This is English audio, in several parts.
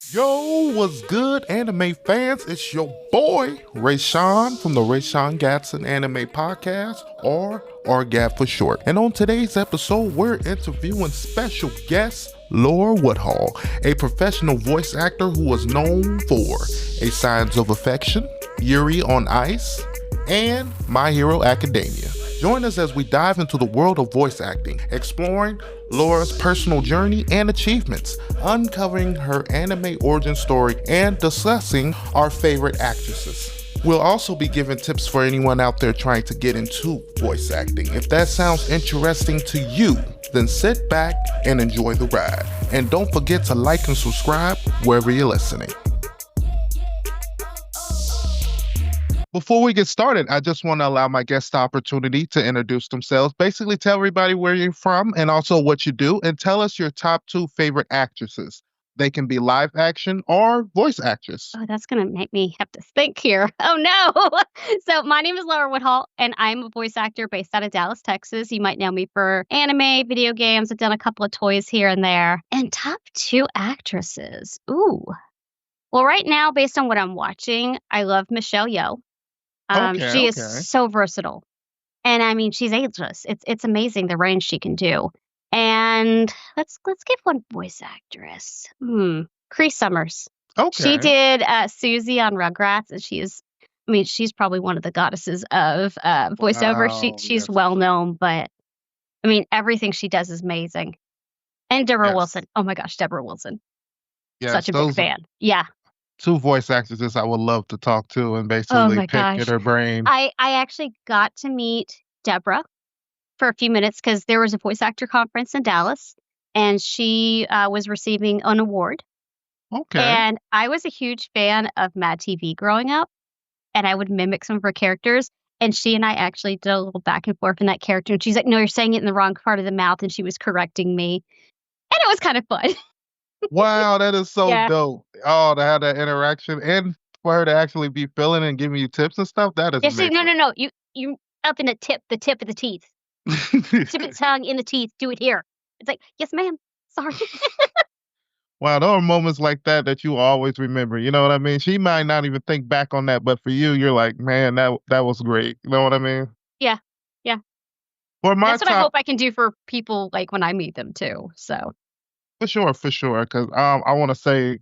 Yo, what's good, anime fans? It's your boy, Raysean from the Raysean Gadson Anime Podcast, or RGAP for short. And on today's episode, we're interviewing special guest Lara Woodhull, a professional voice actor who was known for A Signs of Affection, Yuri on Ice, and My Hero Academia. Join us as we dive into the world of voice acting, exploring Lara's personal journey and achievements, uncovering her anime origin story, and discussing our favorite actresses. We'll also be giving tips for anyone out there trying to get into voice acting. If that sounds interesting to you, then sit back and enjoy the ride. And don't forget to like and subscribe wherever you're listening. Before we get started, I just want to allow my guests the opportunity to introduce themselves. Basically, tell everybody where you're from and also what you do, and tell us your top 2 favorite actresses. They can be live action or voice actress. Oh, that's going to make me have to think here. Oh, no. So my name is Lara Woodhull, and I'm a voice actor based out of Dallas, Texas. You might know me for anime, video games. I've done a couple of toys here and there. And top 2 actresses. Ooh. Well, right now, based on what I'm watching, I love Michelle Yeoh. She is so versatile. And I mean, she's ageless. It's amazing the range she can do. And let's give one voice actress. Cree Summers. Okay. She did Susie on Rugrats, and she's probably one of the goddesses of voiceover. She's well known, but I mean, everything she does is amazing. And Debra Wilson. Oh my gosh, Debra Wilson. Yes, such a big fan. Yeah. 2 voice actresses I would love to talk to and basically pick at her brain. I actually got to meet Debra for a few minutes because there was a voice actor conference in Dallas, and she was receiving an award. Okay. And I was a huge fan of MADtv growing up, and I would mimic some of her characters. And she and I actually did a little back and forth in that character. And she's like, "No, you're saying it in the wrong part of the mouth," and she was correcting me. And it was kind of fun. Wow, that is so dope. Oh, to have that interaction and for her to actually be feeling and giving you tips and stuff, that is amazing. No. You up in the tip of the teeth. Tip of the tongue in the teeth. Do it here. It's like, yes, ma'am. Sorry. Wow, there are moments like that you always remember. You know what I mean? She might not even think back on that, but for you, you're like, man, that was great. You know what I mean? Yeah. That's what I hope I can do for people like when I meet them too. So. For sure. Because I want to say,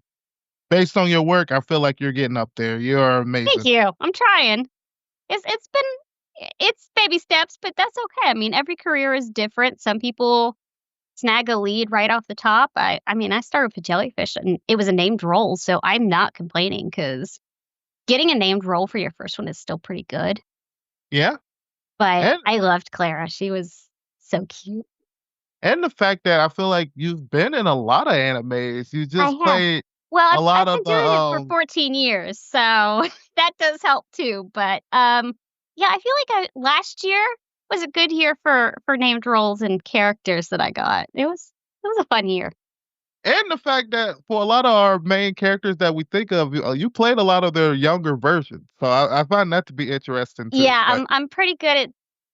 based on your work, I feel like you're getting up there. You're amazing. Thank you. I'm trying. It's baby steps, but that's okay. I mean, every career is different. Some people snag a lead right off the top. I mean, I started with Jellyfish, and it was a named role, so I'm not complaining because getting a named role for your first one is still pretty good. Yeah. But I loved Clara. She was so cute. And the fact that I feel like you've been in a lot of animes. You just played a lot of I've been doing it for 14 years, so that does help too. But yeah, I feel like last year was a good year for named roles and characters that I got. It was a fun year. And the fact that for a lot of our main characters that we think of, you played a lot of their younger versions. So I find that to be interesting too. Yeah, I'm pretty good at.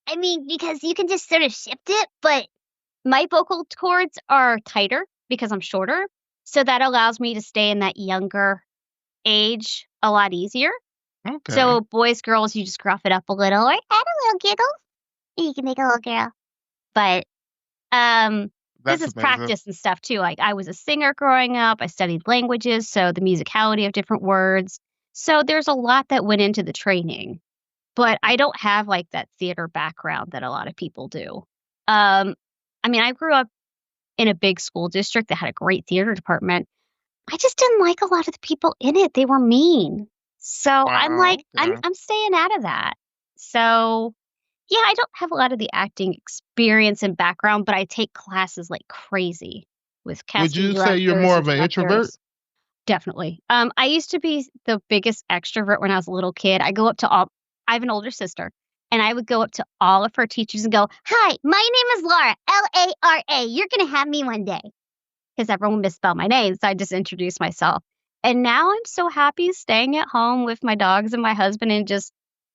I mean, because you can just sort of shift it, but my vocal cords are tighter because I'm shorter, so that allows me to stay in that younger age a lot easier. Okay. So boys, girls, you just gruff it up a little, or add a little giggle, and you can make a little girl. But this is practice and stuff too. Like I was a singer growing up. I studied languages, so the musicality of different words. So there's a lot that went into the training. But I don't have like that theater background that a lot of people do. I mean, I grew up in a big school district that had a great theater department. I just didn't like a lot of the people in it. They were mean. So I'm like, I'm staying out of that. So yeah, I don't have a lot of the acting experience and background, but I take classes like crazy with casting. Would you say you're more of an introvert? Definitely. I used to be the biggest extrovert when I was a little kid. I have an older sister. And I would go up to all of her teachers and go, "Hi, my name is Lara, Lara. You're going to have me one day." Because everyone would misspell my name, so I just introduced myself. And now I'm so happy staying at home with my dogs and my husband and just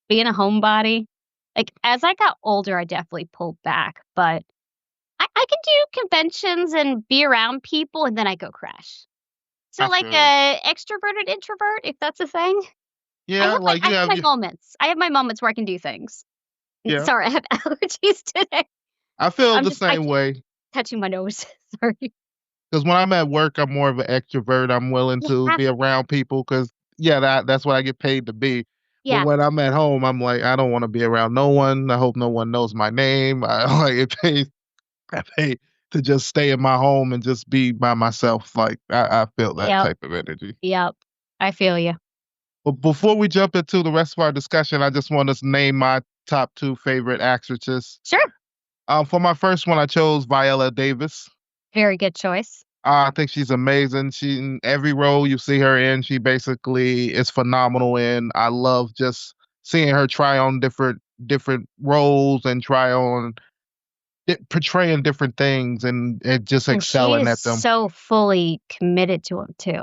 being a homebody. Like, as I got older, I definitely pulled back. But I can do conventions and be around people, and then I go crash. So like a extroverted introvert, if that's a thing. Yeah, I have my moments. I have my moments where I can do things. Yeah. Sorry, I have allergies today. I feel the same way. Touching my nose. Sorry. Because when I'm at work, I'm more of an extrovert. I'm willing to be around people because, that's what I get paid to be. Yeah. But when I'm at home, I'm like, I don't want to be around no one. I hope no one knows my name. I pay to just stay in my home and just be by myself. Like, I feel that type of energy. Yep. I feel you. But before we jump into the rest of our discussion, I just want to name my top 2 favorite actresses. Sure. For my first one, I chose Viola Davis. Very good choice. I think she's amazing. She in every role you see her in, she basically is phenomenal in. I love just seeing her try on different roles and try on portraying different things and just excelling at them. So fully committed to them too.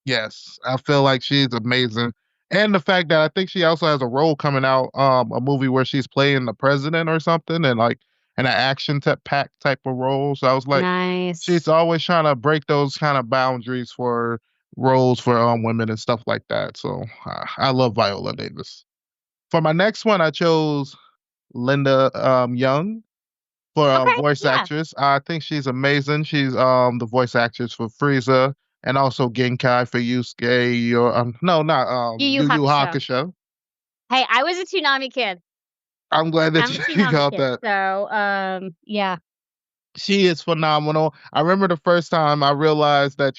Yes, I feel like she's amazing. And the fact that I think she also has a role coming out, a movie where she's playing the president or something, and like in an action pack type of role. So I was like, nice. She's always trying to break those kind of boundaries for roles for women and stuff like that. So I love Viola Davis. For my next one, I chose Linda Young for voice actress. I think she's amazing. She's the voice actress for Frieza and also Genkai for Yusuke. Or Yu Yu Hakusho. Hey, I was a Toonami kid. I'm glad that you got that. So, yeah. She is phenomenal. I remember the first time I realized that,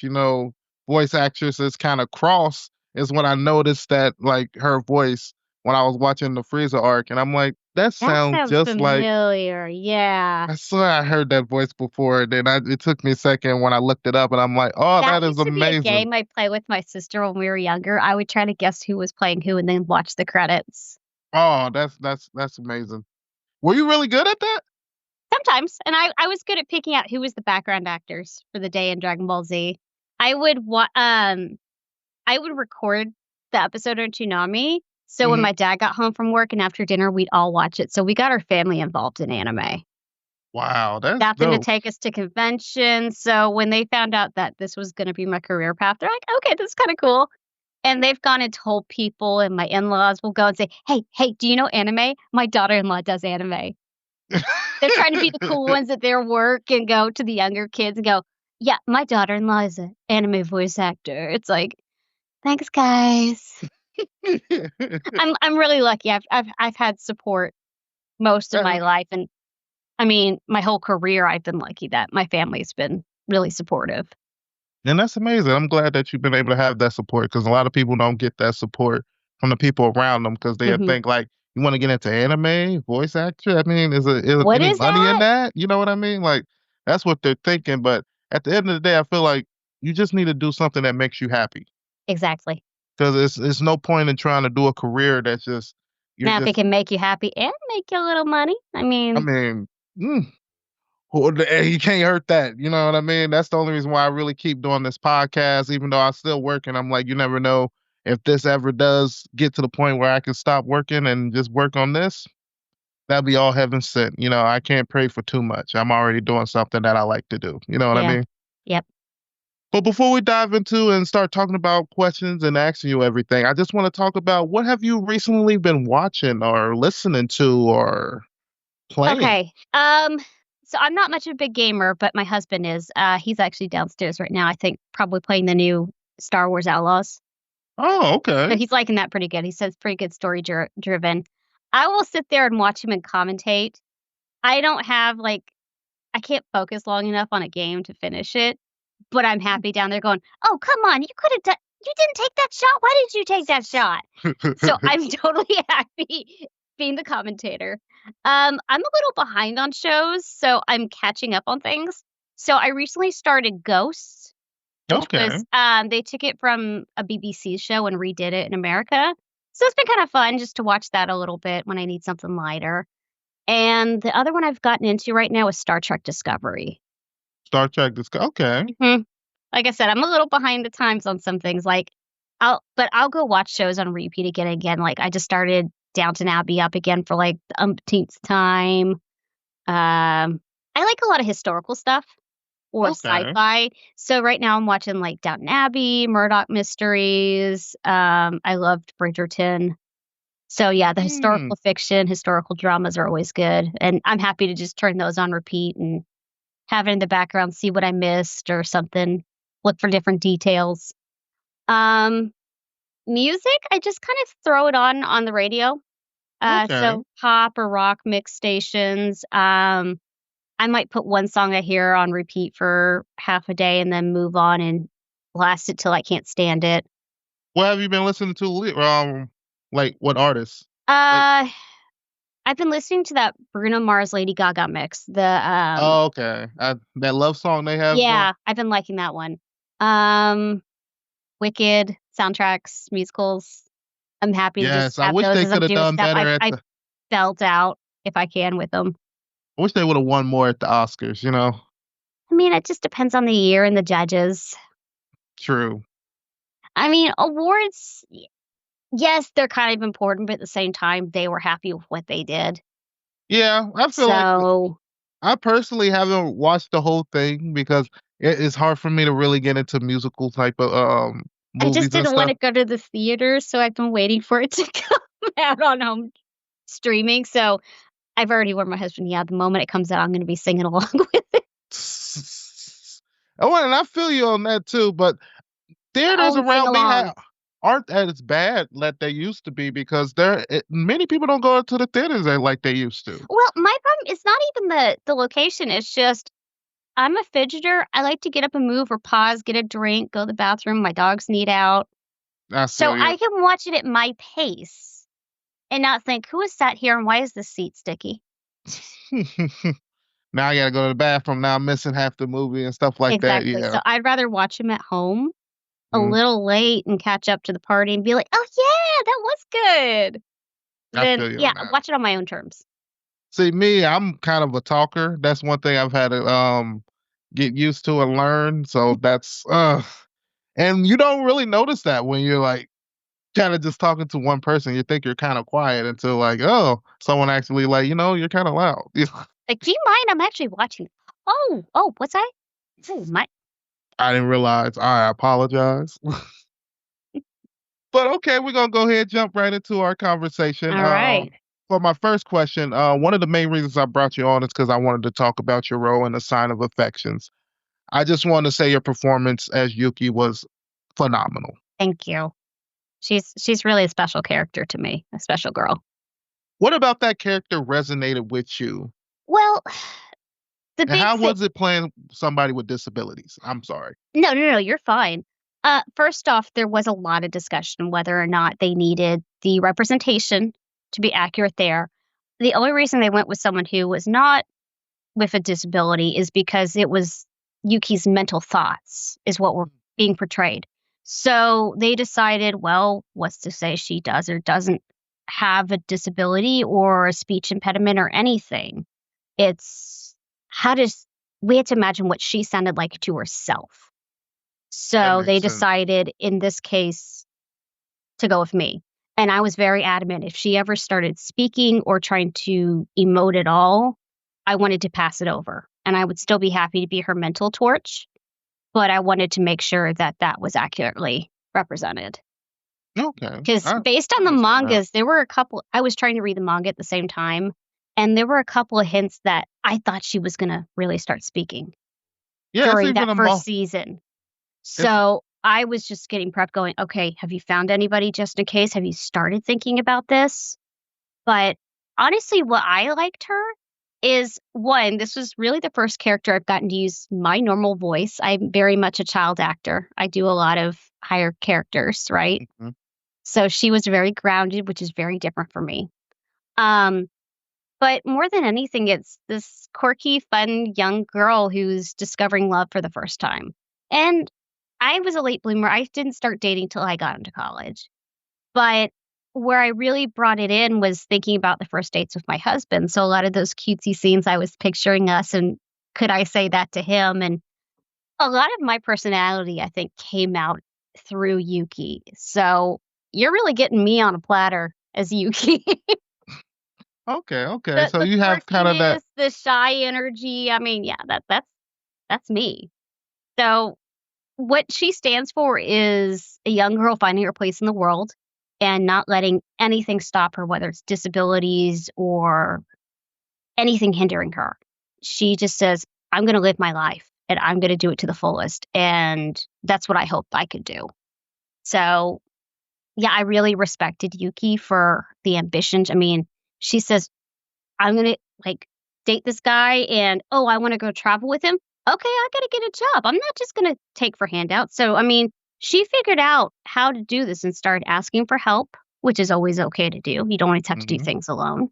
voice actresses kind of cross is when I noticed that, like, her voice when I was watching the Frieza arc. And I'm like, that sounds just familiar. Yeah. I swear I heard that voice before. Then it took me a second when I looked it up and I'm like, oh, that is amazing. That used to be a game I played with my sister when we were younger. I would try to guess who was playing who and then watch the credits. Oh, that's amazing. Were you really good at that? Sometimes. And I was good at picking out who was the background actors for the day in Dragon Ball Z. I would record the episode on Toonami. So when my dad got home from work and after dinner, we'd all watch it. So we got our family involved in anime. Wow, that's going to take us to conventions. So when they found out that this was going to be my career path, they're like, okay, this is kind of cool. And they've gone and told people, and my in-laws will go and say, hey, do you know anime? My daughter-in-law does anime. They're trying to be the cool ones at their work and go to the younger kids and go, yeah, my daughter-in-law is an anime voice actor. It's like, thanks, guys. I'm really lucky. I've had support most of my life, and I mean, my whole career, I've been lucky that my family's been really supportive. And that's amazing. I'm glad that you've been able to have that support because a lot of people don't get that support from the people around them because they think like, you want to get into anime, voice actor? I mean, is any money in that? You know what I mean? Like, that's what they're thinking. But at the end of the day, I feel like you just need to do something that makes you happy. Exactly. Because it's no point in trying to do a career that's just... Now, if it can make you happy and make you a little money, you can't hurt that. You know what I mean? That's the only reason why I really keep doing this podcast, even though I still work. And I'm like, you never know if this ever does get to the point where I can stop working and just work on this. That'd be all heaven sent. I can't pray for too much. I'm already doing something that I like to do. You know what I mean? Yep. But before we dive into and start talking about questions and asking you everything, I just want to talk about what have you recently been watching or listening to or playing? Okay. So I'm not much of a big gamer, but my husband is. He's actually downstairs right now, I think, probably playing the new Star Wars Outlaws. Oh, okay. So he's liking that pretty good. He says pretty good story driven. I will sit there and watch him and commentate. I don't have I can't focus long enough on a game to finish it, but I'm happy down there going, oh, come on, you could have done, you didn't take that shot. Why did you take that shot? So I'm totally happy being the commentator. I'm a little behind on shows, so I'm catching up on things. So I recently started Ghosts. Which was, they took it from a BBC show and redid it in America. So it's been kind of fun just to watch that a little bit when I need something lighter. And the other one I've gotten into right now is Star Trek Discovery. Star Trek Discovery, okay. Mm-hmm. Like I said, I'm a little behind the times on some things. I'll go watch shows on repeat again and again. Like I just started Downton Abbey up again for the umpteenth time. I like a lot of historical stuff. or Okay. sci-fi. So right now I'm watching like Downton Abbey, Murdoch Mysteries. I loved Bridgerton. So yeah, the Hmm. historical fiction, historical dramas are always good. And I'm happy to just turn those on repeat and have it in the background, see what I missed or something, look for different details. Um, Music, I just kind of throw it on the radio. Okay. So pop or rock mix stations. I might put one song I hear on repeat for half a day and then move on and blast it till I can't stand it. What have you been listening to? Like what artists? Like, Uh, I've been listening to that Bruno Mars Lady Gaga mix. oh, okay. That love song they have going. Yeah, I've been liking that one. Um, Wicked soundtracks, musicals. I'm happy to just Yes, I have wish those they as I'm could have doing done stuff. better I at I the. belt out if I can with them. I wish they would have won more at the Oscars. I mean, it just depends on the year and the judges. True. I mean, awards, yes, they're kind of important, but at the same time, they were happy with what they did. Yeah, I feel like So I personally haven't watched the whole thing because it's hard for me to really get into musical type of I just movies and didn't want stuff. to go to the theater, so I've been waiting for it to come out on home streaming. So I've already warned my husband, yeah, the moment it comes out, I'm going to be singing along with it. Oh, and I feel you on that too, but theaters Oh, sing around me along. aren't as bad like they used to be because many people don't go to the theaters like they used to. Well, my problem is not even the location. It's just I'm a fidgeter. I like to get up and move or pause, get a drink, go to the bathroom. My dogs need out. I So feel you. I can watch it at my pace and not think, who is sat here and why is this seat sticky? Now I gotta go to the bathroom. Now I'm missing half the movie and stuff like that. Exactly. Yeah. So I'd rather watch them at home a Mm, little late and catch up to the party and be like, oh, yeah, that was good. I Then, feel you yeah, on that. watch it on my own terms. See, me, I'm kind of a talker. That's one thing I've had to get used to and learn. So that's and you don't really notice that when you're like kind of just talking to one person. You think you're kind of quiet until like, oh, someone actually like, you're kind of loud. Like, do you mind? I'm actually watching. Oh, what's that? Oh, my. I didn't realize. I apologize. But okay, we're gonna go ahead and jump right into our conversation. All right. For my first question, one of the main reasons I brought you on is because I wanted to talk about your role in The Sign of Affections. I just want to say your performance as Yuki was phenomenal. Thank you. She's really a special character to me, a special girl. What about that character resonated with you? Well, the And big how thing. was it playing somebody with disabilities? I'm sorry. No, you're fine. First off, there was a lot of discussion whether or not they needed the representation to be accurate there. The only reason they went with someone who was not with a disability is because it was Yuki's mental thoughts is what were being portrayed. So they decided, well, what's to say she does or doesn't have a disability or a speech impediment or anything. It's we had to imagine what she sounded like to herself. That So they makes sense. decided in this case to go with me. And I was very adamant. If she ever started speaking or trying to emote at all, I wanted to pass it over. And I would still be happy to be her mental torch. But I wanted to make sure that that was accurately represented. Okay. Because I based on the understand that. mangas, there were a couple, I was trying to read the manga at the same time. And there were a couple of hints that I thought she was going to really start speaking Yeah, it's during even that a first season. it's So I was just getting prepped going, okay, have you found anybody just in case? Have you started thinking about this? But honestly, what I liked her is one, this was really the first character I've gotten to use my normal voice. I'm very much a child actor. I do a lot of higher characters, right? mhm. So she was very grounded, which is very different for me. But more than anything, it's this quirky, fun young girl who's discovering love for the first time. And I was a late bloomer. I didn't start dating till I got into college. But where I really brought it in was thinking about the first dates with my husband. So a lot of those cutesy scenes, I was picturing us and could I say that to him? And a lot of my personality, I think, came out through Yuki. So you're really getting me on a platter as Yuki. Okay. the So the you have kind of that. quirkiness, the shy energy. I mean, yeah, that's That's me. So what she stands for is a young girl finding her place in the world and not letting anything stop her, whether it's disabilities or anything hindering her. She just says, I'm going to live my life and I'm going to do it to the fullest. And that's what I hoped I could do. So, yeah, I really respected Yuki for the ambitions. I mean, she says, I'm going to date this guy and, I want to go travel with him. Okay, I got to get a job. I'm not just going to take for handouts. So, I mean, she figured out how to do this and started asking for help, which is always okay to do. You don't always have to do things alone.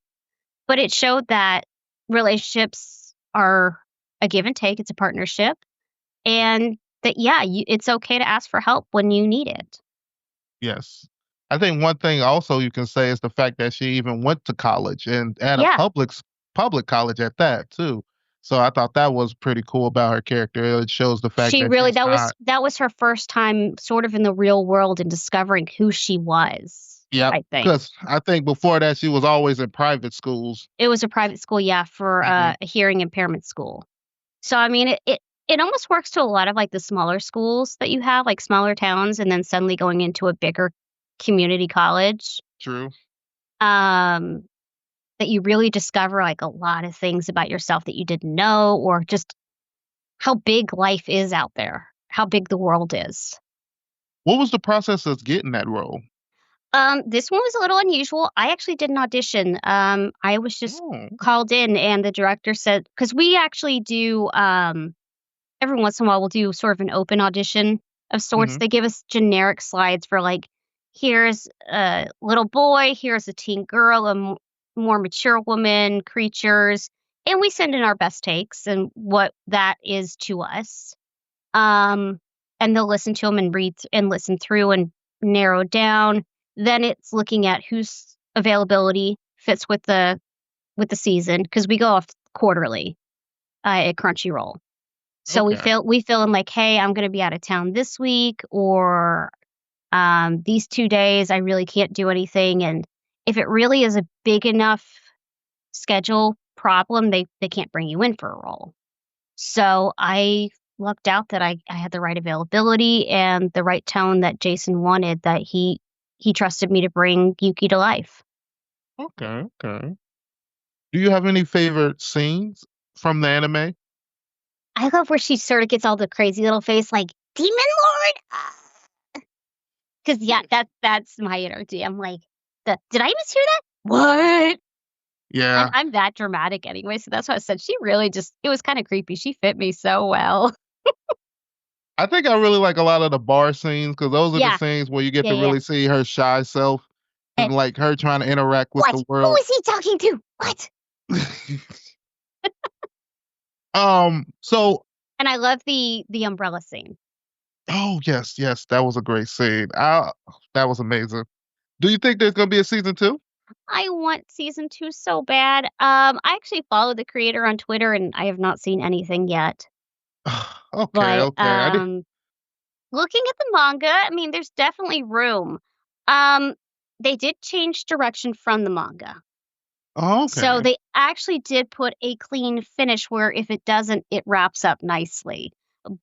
But it showed that relationships are a give and take. It's a partnership. And that, it's okay to ask for help when you need it. Yes. I think one thing also you can say is the fact that she even went to college and at a public college at that too. So I thought that was pretty cool about her character. It shows the fact that was her first time sort of in the real world and discovering who she was. Yeah, I think. Because I think before that she was always in private schools. It was a private school, for a hearing impairment school. So I mean, it almost works to a lot of the smaller schools that you have, like smaller towns, and then suddenly going into a bigger community college. True. That you really discover a lot of things about yourself that you didn't know, or just how big life is out there, how big the world is. What was the process of getting that role? This one was a little unusual. I actually did an audition. I was just called in, and the director said, because we actually do, every once in a while, we'll do sort of an open audition of sorts. They give us generic slides for here's a little boy, here's a teen girl, a more mature woman, creatures, and we send in our best takes and what that is to us. And they'll listen to them and read and listen through and narrow down. Then it's looking at whose availability fits with the season, because we go off quarterly at Crunchyroll. So we fill in hey, I'm going to be out of town this week, or these 2 days I really can't do anything. And if it really is a big enough schedule problem, they can't bring you in for a role. So I lucked out that I had the right availability and the right tone that Jason wanted, that he trusted me to bring Yuki to life. Okay. Do you have any favorite scenes from the anime? I love where she sort of gets all the crazy little face, Demon Lord! Because, that's my energy. I'm did I mishear that? What? Yeah. I'm that dramatic anyway, so that's why I said she really it was kind of creepy. She fit me so well. I think I really like a lot of the bar scenes, because those are the scenes where you get to really see her shy self and her trying to interact with the world. Who is he talking to? What? And I love the umbrella scene. Oh, yes, that was a great scene. That was amazing. Do you think there's going to be a season 2? I want season 2 so bad. I actually follow the creator on Twitter, and I have not seen anything yet. Okay. Looking at the manga, I mean, there's definitely room. They did change direction from the manga. Oh, okay. So they actually did put a clean finish where if it doesn't, it wraps up nicely.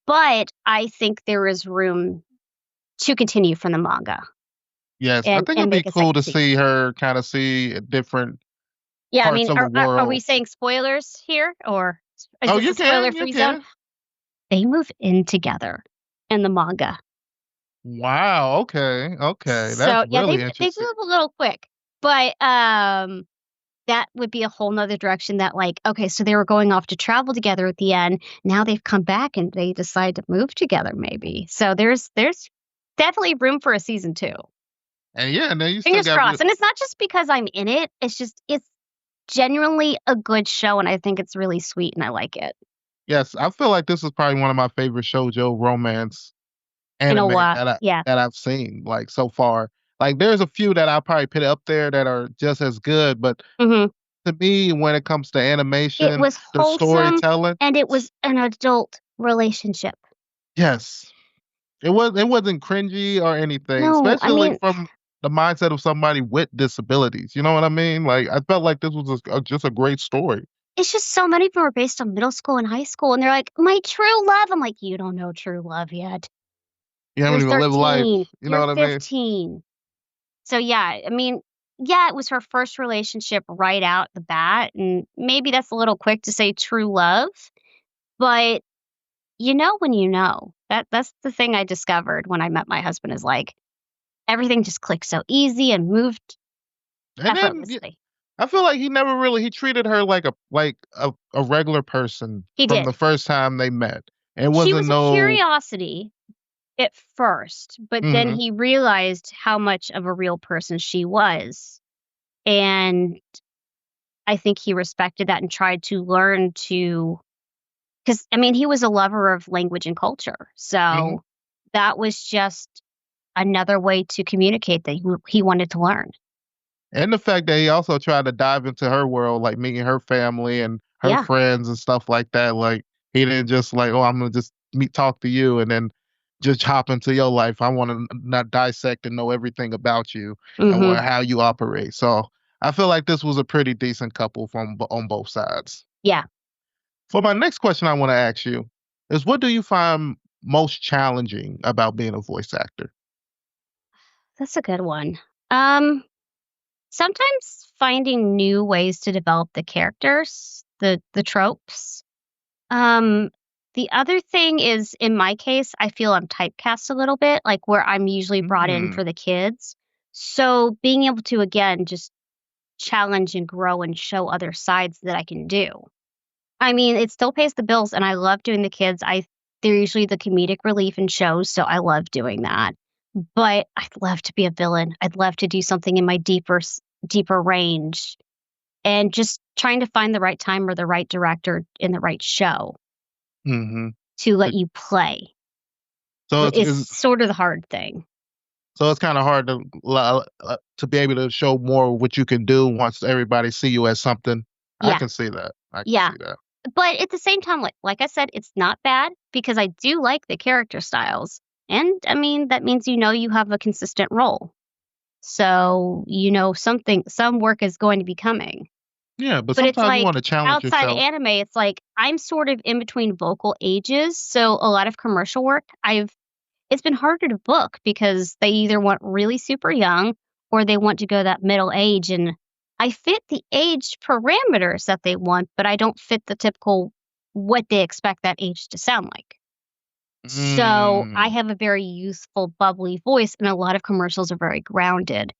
But I think there is room to continue from the manga. Yes, I think it'd be cool to see her kind of see different parts of the world. Are we saying spoilers here, or is this a spoiler-free zone? They move in together in the manga. Wow. Okay. That's really interesting. They move a little quick, but that would be a whole nother direction. That so they were going off to travel together at the end. Now they've come back and they decide to move together, maybe. So there's definitely room for a season 2. And now you fingers crossed. And it's not just because I'm in it. It's genuinely a good show, and I think it's really sweet, and I like it. Yes, I feel like this is probably one of my favorite shoujo romance anime that I've seen so far. There's a few that I'll probably put up there that are just as good, but to me, when it comes to animation, it was the storytelling, and it was an adult relationship. Yes, it wasn't cringy or anything, especially from the mindset of somebody with disabilities. You know what I mean? I felt like this was just a great story. it's just so many of them are based on middle school and high school, and they're like, my true love. I'm like, you don't know true love yet. You haven't even lived life. You know You're what I mean? 15. So yeah, I mean, yeah, it was her first relationship right out the bat, and maybe that's a little quick to say true love, but you know when you know. That's the thing I discovered when I met my husband is like everything just clicked so easy and moved And then effortlessly. I feel like he treated her like a regular person He from did. the first time they met. It She wasn't was a curiosity at first, but then he realized how much of a real person she was. And I think he respected that and tried to learn to, because I mean, he was a lover of language and culture. So that was just another way to communicate that he wanted to learn. And the fact that he also tried to dive into her world, like meeting her family and her friends and stuff like that. Like he didn't just like, oh, I'm gonna just talk to you and then just hop into your life. I want to not dissect and know everything about you and how you operate. So I feel like this was a pretty decent couple on both sides. Yeah. For my next question, I want to ask you is, what do you find most challenging about being a voice actor? That's a good one. Sometimes finding new ways to develop the characters, the tropes. The other thing is, in my case, I feel I'm typecast a little bit, like where I'm usually brought in for the kids. So being able to, again, just challenge and grow and show other sides that I can do. I mean, it still pays the bills, and I love doing the kids. They're usually the comedic relief in shows, so I love doing that. But I'd love to be a villain. I'd love to do something in my deeper range, and just trying to find the right time or the right director in the right show to let you play. So it's sort of the hard thing. So it's kind of hard to be able to show more of what you can do once everybody see you as something. I can see that. I can see that. But at the same time, like I said, it's not bad because I do like the character styles. And I mean, that means you have a consistent role. So, some work is going to be coming. Yeah, but sometimes it's like, you want to challenge outside yourself. of anime, it's like I'm sort of in between vocal ages. So a lot of commercial work, it's been harder to book because they either want really super young or they want to go that middle age. And I fit the age parameters that they want, but I don't fit the typical what they expect that age to sound like. So I have a very youthful, bubbly voice, and a lot of commercials are very grounded.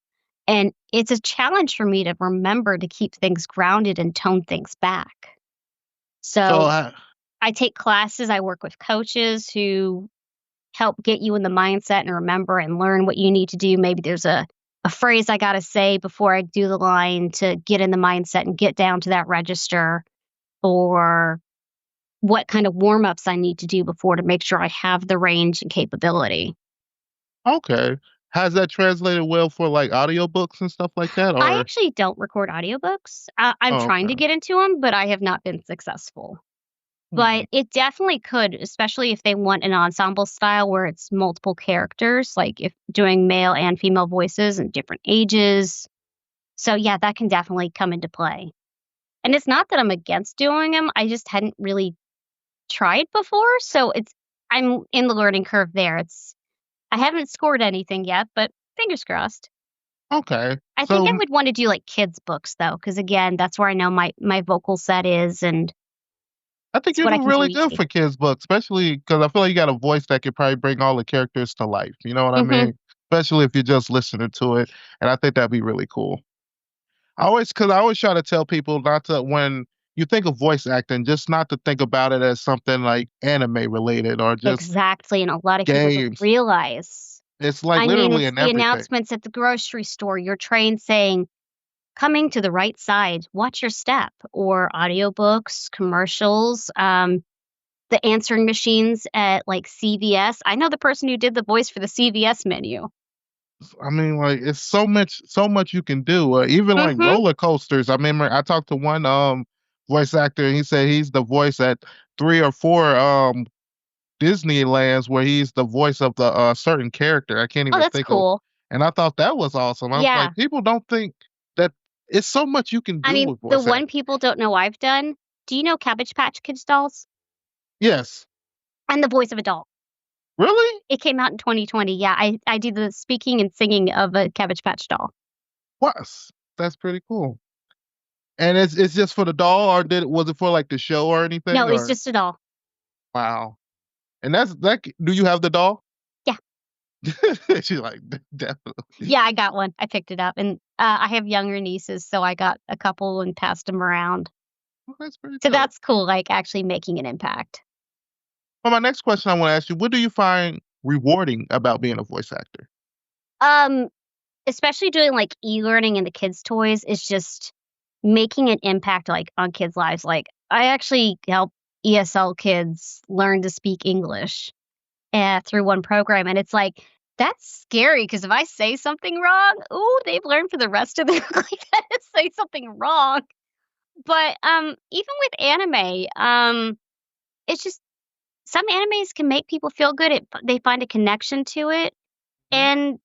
And it's a challenge for me to remember to keep things grounded and tone things back. So I take classes. I work with coaches who help get you in the mindset and remember and learn what you need to do. Maybe there's a phrase I got to say before I do the line to get in the mindset and get down to that register, or what kind of warm-ups I need to do before to make sure I have the range and capability. Okay. Has that translated well for like audiobooks and stuff like that? Or? I actually don't record audiobooks. I'm trying to get into them, but I have not been successful. But it definitely could, especially if they want an ensemble style where it's multiple characters, like if doing male and female voices and different ages. So yeah, that can definitely come into play. And it's not that I'm against doing them. I just hadn't really tried before. So I'm in the learning curve there. I haven't scored anything yet, but fingers crossed. Okay. I think I would want to do like kids books though, because again, that's where I know my vocal set is, and I think you're really good for kids books, especially because I feel like you got a voice that could probably bring all the characters to life. You know what I mean? Especially if you're just listening to it, and I think that'd be really cool. I always try to tell people not to, when you think of voice acting, just not to think about it as something like anime related or just exactly. And a lot of people don't realize it's like literally the announcements at the grocery store. Your train saying, "Coming to the right side, watch your step," or audiobooks, commercials, the answering machines at like CVS. I know the person who did the voice for the CVS menu. I mean, like, it's so much you can do. Even like roller coasters. I remember I talked to one voice actor, and he said he's the voice at 3 or 4 Disneylands where he's the voice of the certain character. I can't even think of. And I thought that was awesome. I was like, people don't think that it's so much you can do with voice acting. The one people don't know I've done, do you know Cabbage Patch Kids dolls? Yes. I'm the voice of a doll. Really? It came out in 2020. Yeah, I do the speaking and singing of a Cabbage Patch doll. What? That's pretty cool. And it's just for the doll, or was it for like the show or anything? No, it's just a doll. Wow. And that's that. Do you have the doll? Yeah. She's like, definitely. Yeah, I got one. I picked it up, and I have younger nieces, so I got a couple and passed them around. Well, that's pretty So cool. that's cool, like actually making an impact. Well, my next question I want to ask you: what do you find rewarding about being a voice actor? Especially doing like e-learning in the kids' toys is just making an impact like on kids' lives. Like I actually help ESL kids learn to speak English through one program, and it's like that's scary because if I say something wrong, they've learned for the rest of their life how to say something wrong. But even with anime, it's just some animes can make people feel good. They find a connection to it, and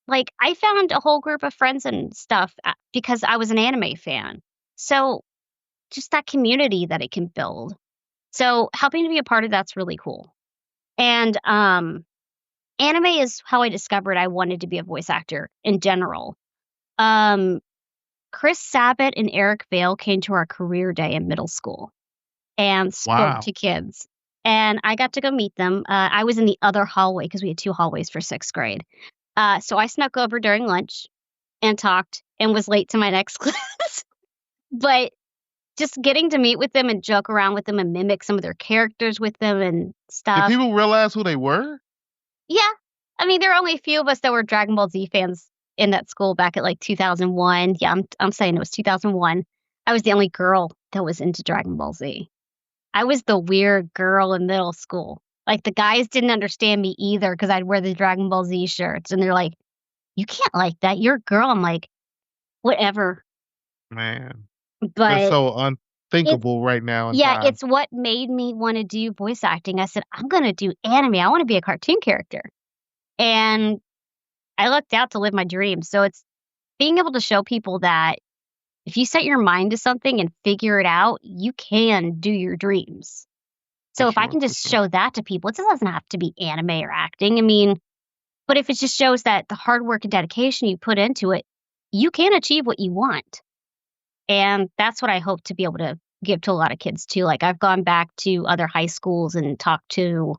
like I found a whole group of friends and stuff because I was an anime fan. So just that community that it can build. So helping to be a part of that's really cool. And anime is how I discovered I wanted to be a voice actor in general. Chris Sabat and Eric Vale came to our career day in middle school and spoke to kids. And I got to go meet them. I was in the other hallway because we had 2 hallways for 6th grade. So I snuck over during lunch and talked and was late to my next class. But just getting to meet with them and joke around with them and mimic some of their characters with them and stuff. Did people realize who they were? Yeah. I mean, there are only a few of us that were Dragon Ball Z fans in that school back at like 2001. Yeah, I'm saying it was 2001. I was the only girl that was into Dragon Ball Z. I was the weird girl in middle school. Like the guys didn't understand me either because I'd wear the Dragon Ball Z shirts. And they're like, you can't like that. You're a girl. I'm like, whatever. Man. But that's so unthinkable right now. Yeah, it's what made me want to do voice acting. I said, I'm going to do anime. I want to be a cartoon character. And I looked out to live my dreams. So it's being able to show people that if you set your mind to something and figure it out, you can do your dreams. So if I can just show that to people, it doesn't have to be anime or acting. I mean, but if it just shows that the hard work and dedication you put into it, you can achieve what you want. And that's what I hope to be able to give to a lot of kids too. Like I've gone back to other high schools and talked to,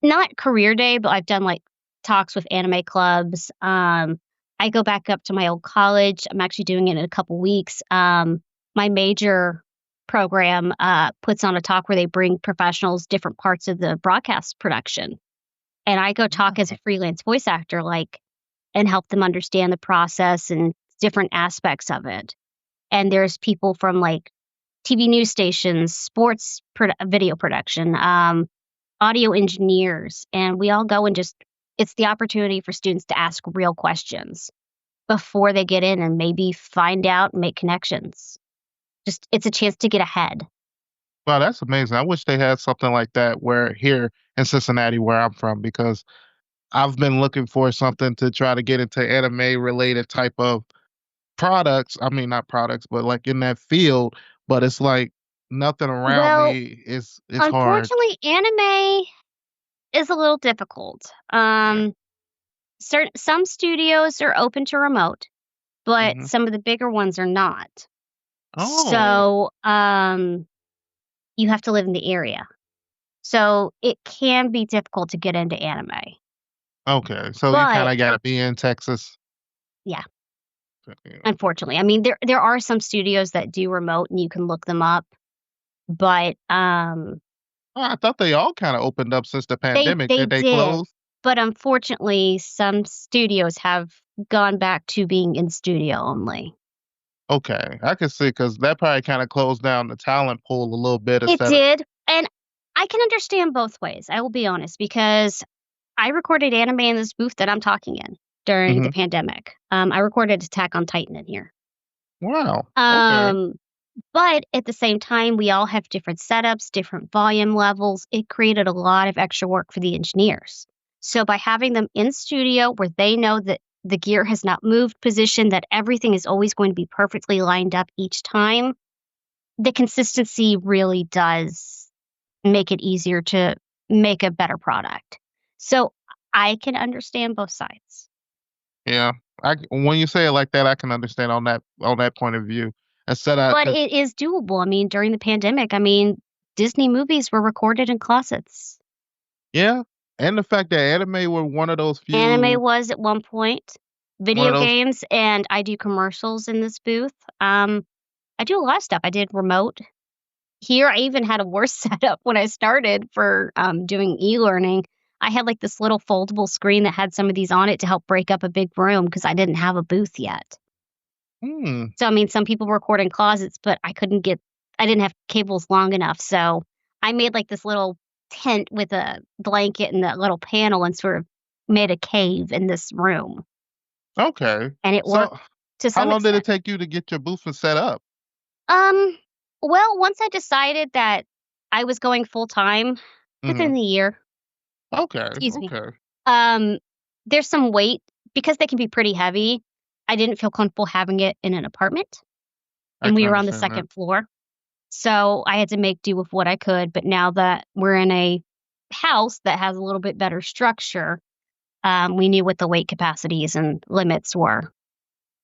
not career day, but I've done like talks with anime clubs. I go back up to my old college. I'm actually doing it in a couple weeks. My major program puts on a talk where they bring professionals different parts of the broadcast production. And I go talk as a freelance voice actor, like, and help them understand the process and different aspects of it. And there's people from like TV news stations, sports video production, audio engineers, and we all go and it's the opportunity for students to ask real questions before they get in and maybe find out and make connections. It's a chance to get ahead. Wow, that's amazing. I wish they had something like that here in Cincinnati, where I'm from, because I've been looking for something to try to get into anime related type of products. I mean, not products, but like in that field. But it's like nothing around me is hard. Unfortunately, anime is a little difficult. Some studios are open to remote, but some of the bigger ones are not. So you have to live in the area. So it can be difficult to get into anime. Okay, so you kind of got to be in Texas. Yeah. Unfortunately. I mean, there are some studios that do remote and you can look them up, but I thought they all kind of opened up since the pandemic. Did they close? But unfortunately, some studios have gone back to being in studio only. Okay, I can see, because that probably kind of closed down the talent pool a little bit. It did, and I can understand both ways. I will be honest, because I recorded anime in this booth that I'm talking in during the pandemic. I recorded Attack on Titan in here. Wow. Okay. But at the same time, we all have different setups, different volume levels. It created a lot of extra work for the engineers. So by having them in studio where they know that the gear has not moved position, that everything is always going to be perfectly lined up each time, the consistency really does make it easier to make a better product. So I can understand both sides. Yeah. When you say it like that, I can understand on that point of view. But it is doable. I mean, during the pandemic, Disney movies were recorded in closets. Yeah. And the fact that anime were one of those few. Anime was at one point. Video games, and I do commercials in this booth. I do a lot of stuff. I did remote. Here, I even had a worse setup when I started for doing e-learning. I had like this little foldable screen that had some of these on it to help break up a big room because I didn't have a booth yet. So, some people record in closets, but I didn't have cables long enough. So I made like this little tent with a blanket and that little panel and sort of made a cave in this room. Okay. And it worked to some extent. How long did it take you to get your booth set up? Well, once I decided that I was going full time within the year. Okay. Excuse me. There's some weight because they can be pretty heavy. I didn't feel comfortable having it in an apartment, and we were on the second floor. So I had to make do with what I could. But now that we're in a house that has a little bit better structure, we knew what the weight capacities and limits were.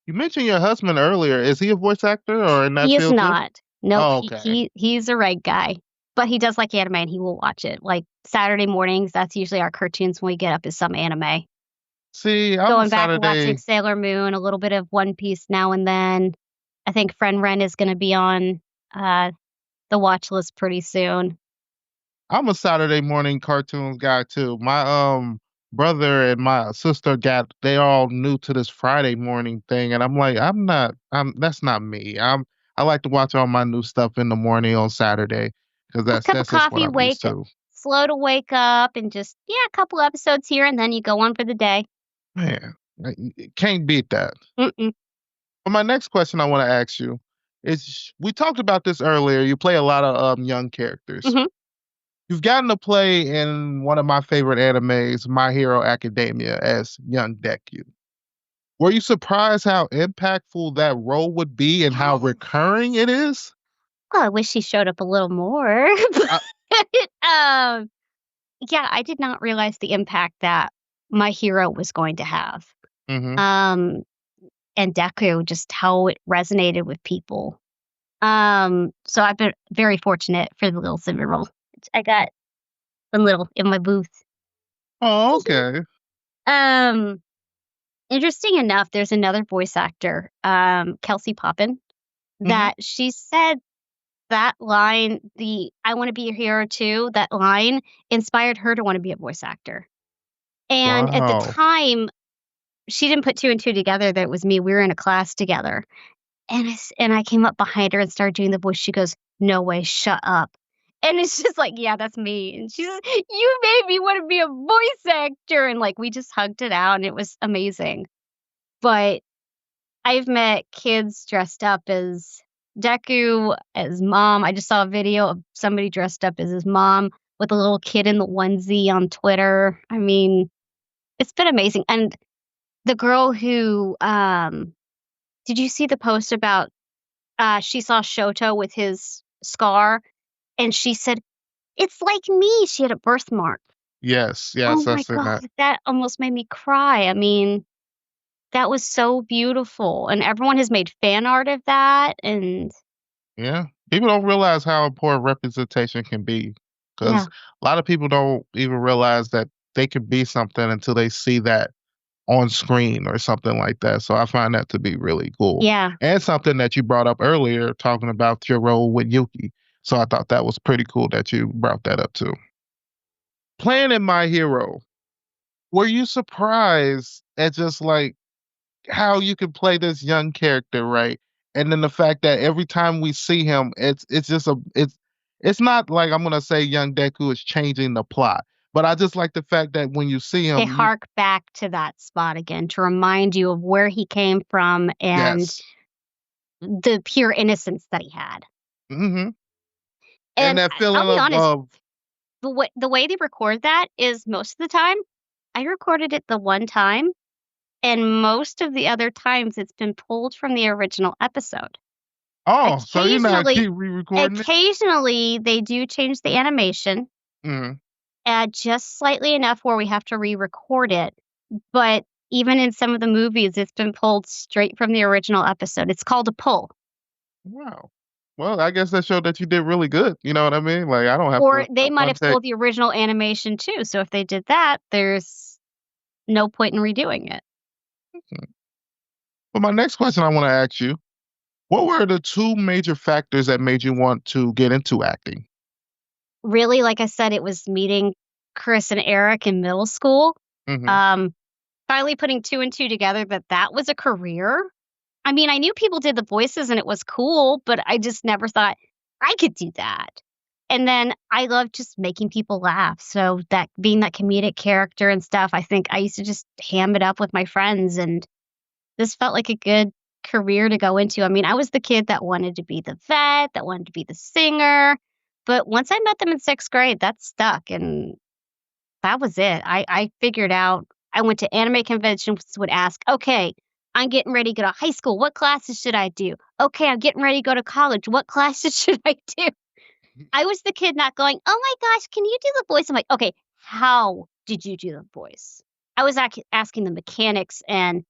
You mentioned your husband earlier. Is he a voice actor or in that field? He is not. No, okay. he's a reg guy. But he does like anime and he will watch it. Like Saturday mornings, that's usually our cartoons when we get up is some anime. See, going back and watching Sailor Moon, a little bit of One Piece now and then. I think Friend Ren is going to be on the watch list pretty soon. I'm a Saturday morning cartoons guy too. My brother and my sister they all new to this Friday morning thing, and I'm like, that's not me. I like to watch all my new stuff in the morning on Saturday because that's just what I'm used to. Slow to wake up and just a couple episodes here, and then you go on for the day. Man, can't beat that. Mm-mm. Well, my next question I want to ask you is: we talked about this earlier. You play a lot of young characters. Mm-hmm. You've gotten to play in one of my favorite animes, My Hero Academia, as young Deku. Were you surprised how impactful that role would be and how recurring it is? Well, I wish he showed up a little more. Yeah, I did not realize the impact that my hero was going to have. Mm-hmm. And Deku, just how it resonated with people. So I've been very fortunate for the little Cinnamon roll. I got one little in my booth. Oh, okay. Interesting enough, there's another voice actor, Kelsey Poppin, that she said that line, the I want to be your hero too, that line inspired her to want to be a voice actor. And at the time, she didn't put two and two together that it was me. We were in a class together. And I came up behind her and started doing the voice. She goes, "No way, shut up." And it's just like, yeah, that's me. And she says, "You made me want to be a voice actor." And like, we just hugged it out and it was amazing. But I've met kids dressed up as Deku, as mom. I just saw a video of somebody dressed up as his mom with a little kid in the onesie on Twitter. I mean, it's been amazing. And the girl who, did you see the post about, she saw Shoto with his scar and she said, "It's like me." She had a birthmark. Yes. Oh my God, that almost made me cry. I mean, that was so beautiful. And everyone has made fan art of that. And yeah, people don't realize how important representation can be because a lot of people don't even realize that they can be something until they see that on screen or something like that. So I find that to be really cool. Yeah. And something that you brought up earlier, talking about your role with Yuki. So I thought that was pretty cool that you brought that up too. Playing in My Hero, were you surprised at just like how you could play this young character, right? And then the fact that every time we see him, it's not like I'm gonna say young Deku is changing the plot. But I just like the fact that when you see him, they hark back to that spot again to remind you of where he came from and the pure innocence that he had. Mm-hmm. And that feeling I'll be honest, the way they record that is most of the time, I recorded it the one time, and most of the other times it's been pulled from the original episode. Oh, so you're not keep re-recording it? Occasionally, they do change the animation. Just slightly enough where we have to re-record it. But even in some of the movies, it's been pulled straight from the original episode. It's called a pull. Wow. Well, I guess that showed that you did really good. You know what I mean? Like, I don't have Or to. they might have pulled the original animation too. So if they did that, there's no point in redoing it. Well, my next question I want to ask you, what were the 2 major factors that made you want to get into acting? Really, like I said, it was meeting Chris and Eric in middle school. Finally putting 2 and 2 together that was a career. I mean, I knew people did the voices and it was cool, but I just never thought I could do that. And then I love just making people laugh. So that being that comedic character and stuff, I think I used to just ham it up with my friends, and this felt like a good career to go into. I mean, I was the kid that wanted to be the vet, that wanted to be the singer. But once I met them in 6th grade, that stuck, and that was it. I figured out, I went to anime conventions, would ask, okay, I'm getting ready to go to high school. What classes should I do? Okay, I'm getting ready to go to college. What classes should I do? I was the kid not going, oh my gosh, can you do the voice? I'm like, okay, how did you do the voice? I was asking the mechanics and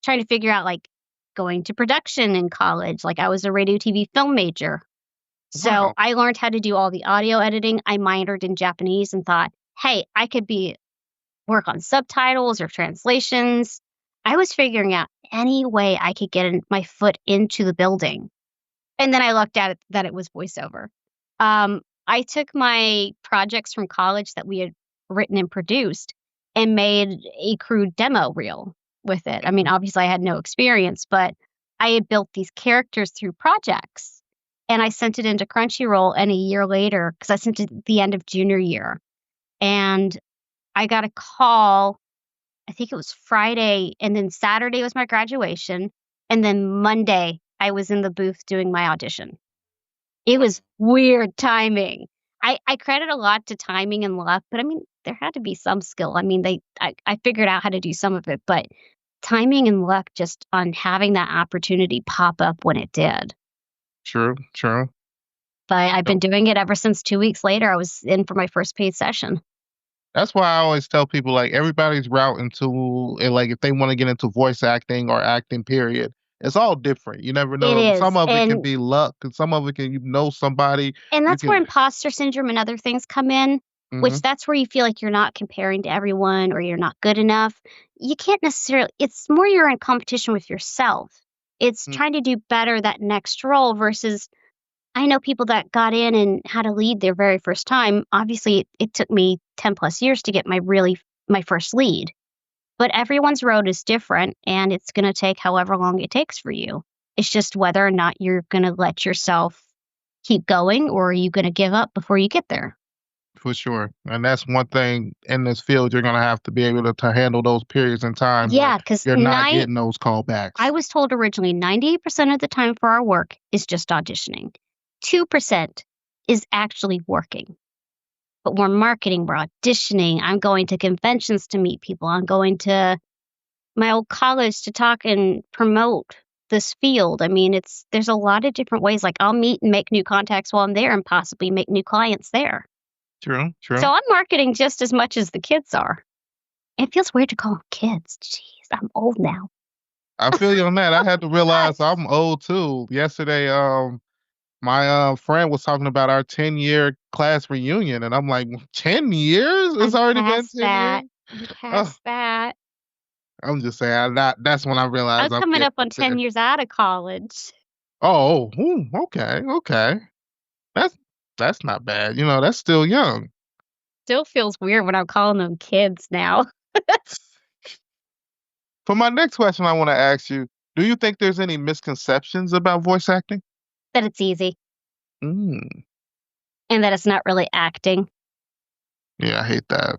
trying to figure out, like, going to production in college. Like, I was a radio, TV, film major. So I learned how to do all the audio editing. I minored in Japanese and thought, hey, I could work on subtitles or translations. I was figuring out any way I could get my foot into the building. And then I looked at it that it was voiceover. I took my projects from college that we had written and produced and made a crude demo reel with it. I mean, obviously I had no experience, but I had built these characters through projects, and I sent it into Crunchyroll. And a year later, because I sent it at the end of junior year, and I got a call, I think it was Friday, and then Saturday was my graduation, and then Monday I was in the booth doing my audition. It was weird timing. I credit a lot to timing and luck, but I mean, there had to be some skill. I mean, I figured out how to do some of it, but timing and luck just on having that opportunity pop up when it did. True. But I've been doing it ever since 2 weeks later. I was in for my first paid session. That's why I always tell people, like, everybody's route into, like, if they want to get into voice acting or acting, period, it's all different. You never know. It is. Some of it can be luck, and some of it can, somebody. And that's where imposter syndrome and other things come in, which that's where you feel like you're not comparing to everyone or you're not good enough. You can't necessarily, it's more you're in competition with yourself. It's trying to do better that next role versus, I know people that got in and had a lead their very first time. Obviously, it took me 10 plus years to get my first lead. But everyone's road is different, and it's going to take however long it takes for you. It's just whether or not you're going to let yourself keep going, or are you going to give up before you get there? For sure. And that's one thing in this field, you're going to have to be able to handle those periods in time. Yeah, because you're not getting those callbacks. I was told originally 98% of the time for our work is just auditioning. 2% is actually working. But we're marketing, we're auditioning. I'm going to conventions to meet people. I'm going to my old college to talk and promote this field. I mean, there's a lot of different ways. Like, I'll meet and make new contacts while I'm there and possibly make new clients there. True. So I'm marketing just as much as the kids are. It feels weird to call them kids. Jeez, I'm old now. I feel you on that. I had to realize I'm old too. Yesterday, my friend was talking about our 10-year class reunion, and I'm like, 10 years? It's already been 10 years? Past that. I'm just saying, that's when I realized I'm coming up on 10 years out of college. Oh, okay. That's not bad. That's still young. Still feels weird when I'm calling them kids now. For my next question, I want to ask you, do you think there's any misconceptions about voice acting? That it's easy. And that it's not really acting. Yeah, I hate that.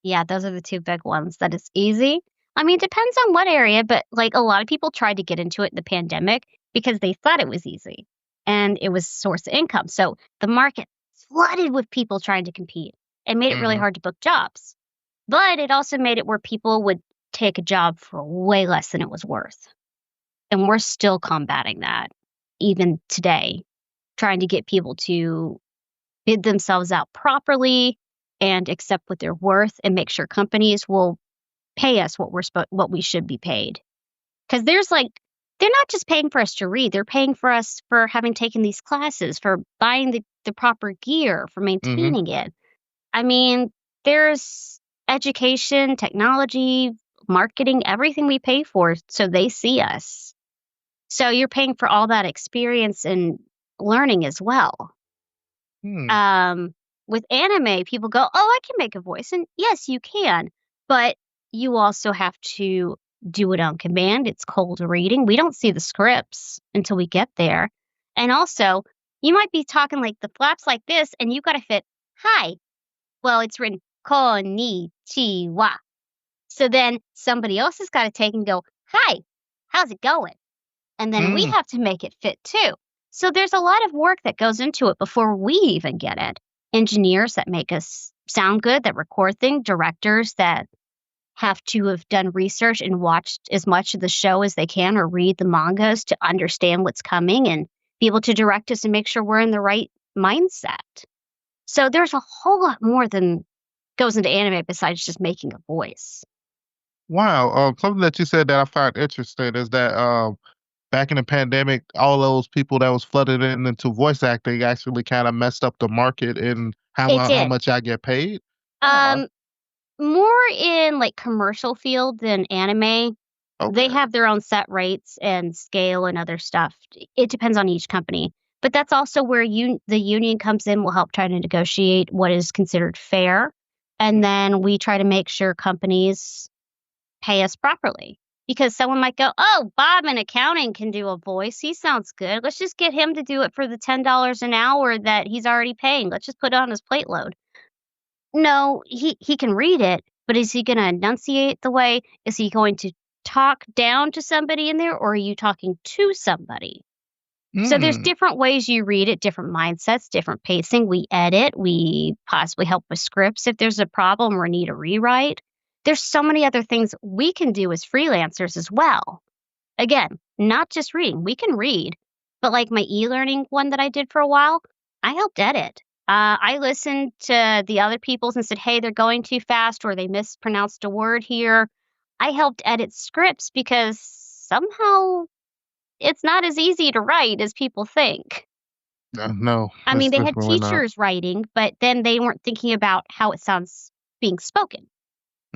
Yeah, those are the 2 big ones. That it's easy. I mean, depends on what area, but like a lot of people tried to get into it in the pandemic because they thought it was easy and it was a source of income. So the market flooded with people trying to compete and made it really hard to book jobs. But it also made it where people would take a job for way less than it was worth. And we're still combating that. even today, trying to get people to bid themselves out properly and accept what they're worth and make sure companies will pay us what we should be paid. Because they're not just paying for us to read, they're paying for us for having taken these classes, for buying the proper gear, for maintaining it. I mean, there's education, technology, marketing, everything we pay for so they see us. So you're paying for all that experience and learning as well. With anime, people go, oh, I can make a voice. And yes, you can. But you also have to do it on command. It's cold reading. We don't see the scripts until we get there. And also, you might be talking like the flaps like this, and you got to fit, hi. Well, it's written konnichiwa. So then somebody else has got to take and go, hi, how's it going? And then we have to make it fit too. So there's a lot of work that goes into it before we even get it. Engineers that make us sound good, that record things, directors that have to have done research and watched as much of the show as they can or read the mangas to understand what's coming and be able to direct us and make sure we're in the right mindset. So there's a whole lot more than goes into anime besides just making a voice. Wow. Something that you said that I find interesting is that back in the pandemic, all those people that was flooded into voice acting actually kind of messed up the market and how much I get paid. More in like commercial field than anime. Okay. They have their own set rates and scale and other stuff. It depends on each company. But that's also where the union comes in, will help try to negotiate what is considered fair. And then we try to make sure companies pay us properly. Because someone might go, oh, Bob in accounting can do a voice. He sounds good. Let's just get him to do it for the $10 an hour that he's already paying. Let's just put it on his plate load. No, he can read it, but is he going to enunciate the way? Is he going to talk down to somebody in there, or are you talking to somebody? So there's different ways you read it, different mindsets, different pacing. We edit. We possibly help with scripts if there's a problem or need a rewrite. There's so many other things we can do as freelancers as well. Again, not just reading. We can read, but like my e-learning one that I did for a while, I helped edit. I listened to the other people's and said, hey, they're going too fast or they mispronounced a word here. I helped edit scripts because somehow it's not as easy to write as people think. No. I mean, they had teachers writing, but then they weren't thinking about how it sounds being spoken.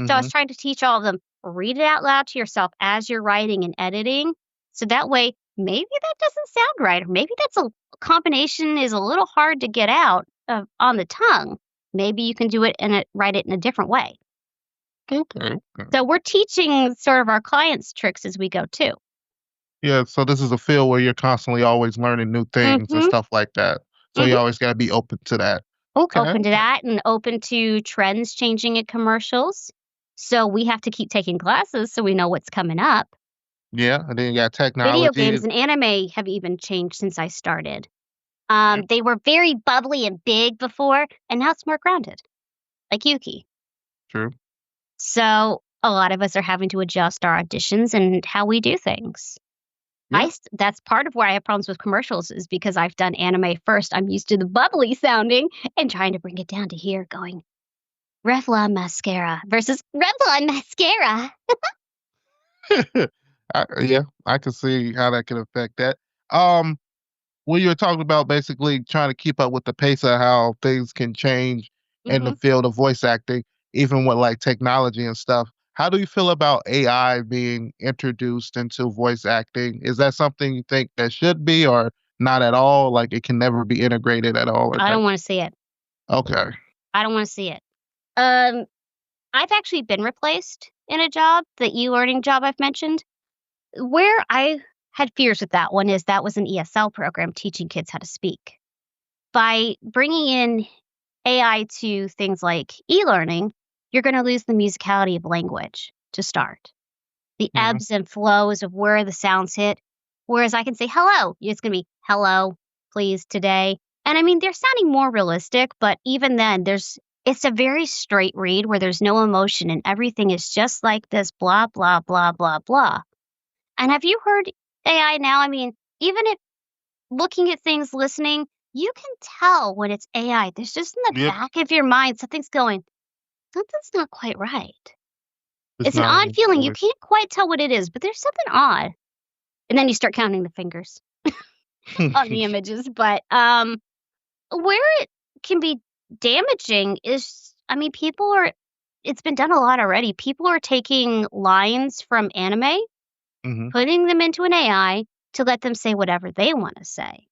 So I was trying to teach all of them, read it out loud to yourself as you're writing and editing. So that way, maybe that doesn't sound right. Or maybe that's a combination is a little hard to get out on the tongue. Maybe you can do it and write it in a different way. Okay. So we're teaching sort of our clients tricks as we go too. Yeah, so this is a field where you're constantly always learning new things and stuff like that. So you always got to be open to that. Okay. Open to that and open to trends changing in commercials. So we have to keep taking classes so we know what's coming up. Yeah, and then you got technology. Video games and anime have even changed since I started. They were very bubbly and big before, and now it's more grounded, like Yuki. True. So a lot of us are having to adjust our auditions and how we do things. Yeah. That's part of why I have problems with commercials is because I've done anime first. I'm used to the bubbly sounding and trying to bring it down to here going, Revlon mascara versus Revlon mascara. Yeah, I can see how that can affect that. When you were talking about basically trying to keep up with the pace of how things can change in the field of voice acting, even with like technology and stuff, how do you feel about AI being introduced into voice acting? Is that something you think that should be or not at all? Like it can never be integrated at all? I don't want to see it. Okay. I don't want to see it. I've actually been replaced in a job, the e-learning job I've mentioned. Where I had fears with that one is that was an ESL program teaching kids how to speak. By bringing in AI to things like e-learning, you're going to lose the musicality of language to start. The ebbs and flows of where the sounds hit. Whereas I can say, hello, it's going to be, hello, please, today. And I mean, they're sounding more realistic, but even then, it's a very straight read where there's no emotion and everything is just like this, blah, blah, blah, blah, blah. And have you heard AI now? I mean, even if looking at things, listening, you can tell when it's AI. There's just in the back of your mind, something's not quite right. It's an odd feeling. You can't quite tell what it is, but there's something odd. And then you start counting the fingers on the images. But where it can be damaging is, it's been done a lot already. People are taking lines from anime, putting them into an AI to let them say whatever they want to say.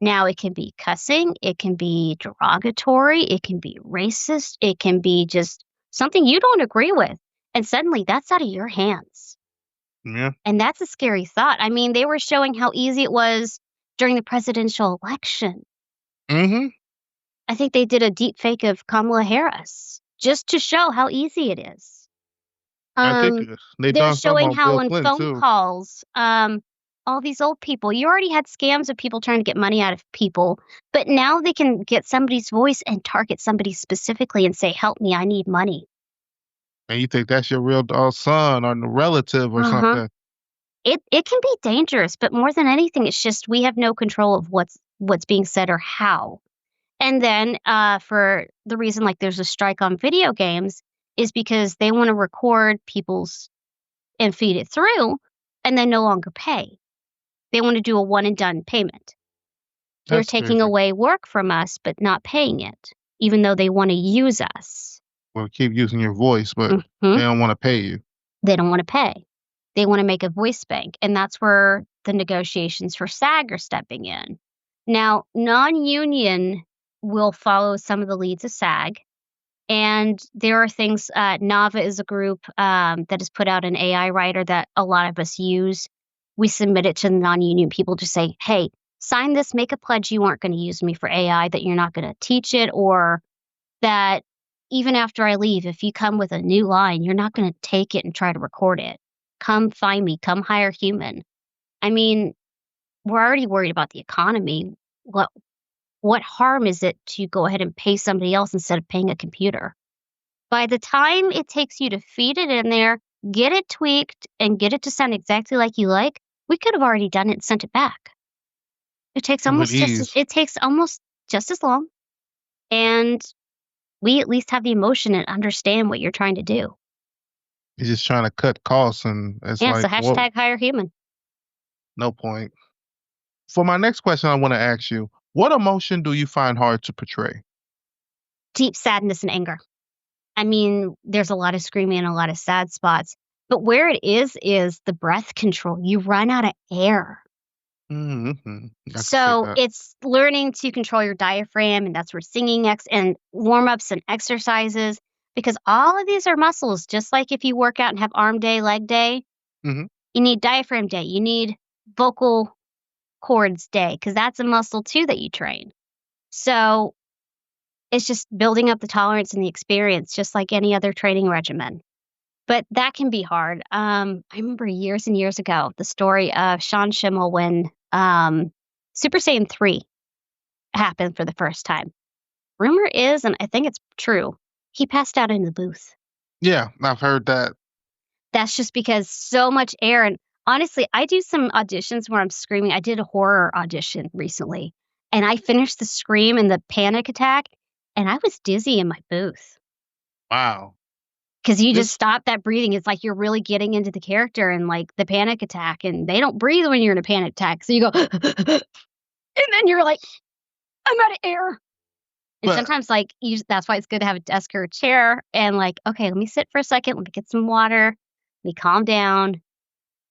Now, it can be cussing, it can be derogatory, it can be racist, it can be just something you don't agree with. And suddenly that's out of your hands. Yeah. And that's a scary thought. I mean, they were showing how easy it was during the presidential election. I think they did a deep fake of Kamala Harris just to show how easy it is. I think they're showing how in phone calls, all these old people, you already had scams of people trying to get money out of people, but now they can get somebody's voice and target somebody specifically and say, help me, I need money. And you think that's your real son or the relative or something. It can be dangerous, but more than anything, it's just we have no control of what's being said or how. And then for the reason like there's a strike on video games is because they want to record people's and feed it through and then no longer pay. They want to do a one and done payment. They're taking away work from us, but not paying it, even though they want to use us. Well, keep using your voice, but they don't want to pay you. They don't want to pay. They want to make a voice bank. And that's where the negotiations for SAG are stepping in. Now, non-union will follow some of the leads of SAG. And there are things, NAVA is a group that has put out an AI writer that a lot of us use. We submit it to the non-union people to say, hey, sign this, make a pledge you aren't going to use me for AI, that you're not going to teach it, or that even after I leave, if you come with a new line, you're not going to take it and try to record it. Come find me, come hire human. I mean, we're already worried about the economy. What harm is it to go ahead and pay somebody else instead of paying a computer? By the time it takes you to feed it in there, get it tweaked, and get it to sound exactly like you like, we could have already done it and sent it back. It takes almost just as long. And we at least have the emotion and understand what you're trying to do. You're just trying to cut costs, and so hashtag hire human. No point. For my next question, I want to ask you, what emotion do you find hard to portray? Deep sadness and anger. I mean, there's a lot of screaming and a lot of sad spots, but where it is the breath control. You run out of air. So it's learning to control your diaphragm, and that's where singing and warm-ups and exercises, because all of these are muscles. Just like if you work out and have arm day, leg day, you need diaphragm day. You need vocal cords day, because that's a muscle too that you train. So it's just building up the tolerance and the experience, just like any other training regimen. But that can be hard. I remember years and years ago, the story of Sean Schimmel when Super Saiyan 3 happened for the first time. Rumor is, and I think it's true, he passed out in the booth. Yeah, I've heard that. That's just because so much air. And honestly, I do some auditions where I'm screaming. I did a horror audition recently, and I finished the scream and the panic attack, and I was dizzy in my booth. Wow. Because you just stop that breathing. It's like you're really getting into the character and like the panic attack, and they don't breathe when you're in a panic attack. So you go, and then you're like, I'm out of air. And sometimes that's why it's good to have a desk or a chair and like, okay, let me sit for a second. Let me get some water. Let me calm down.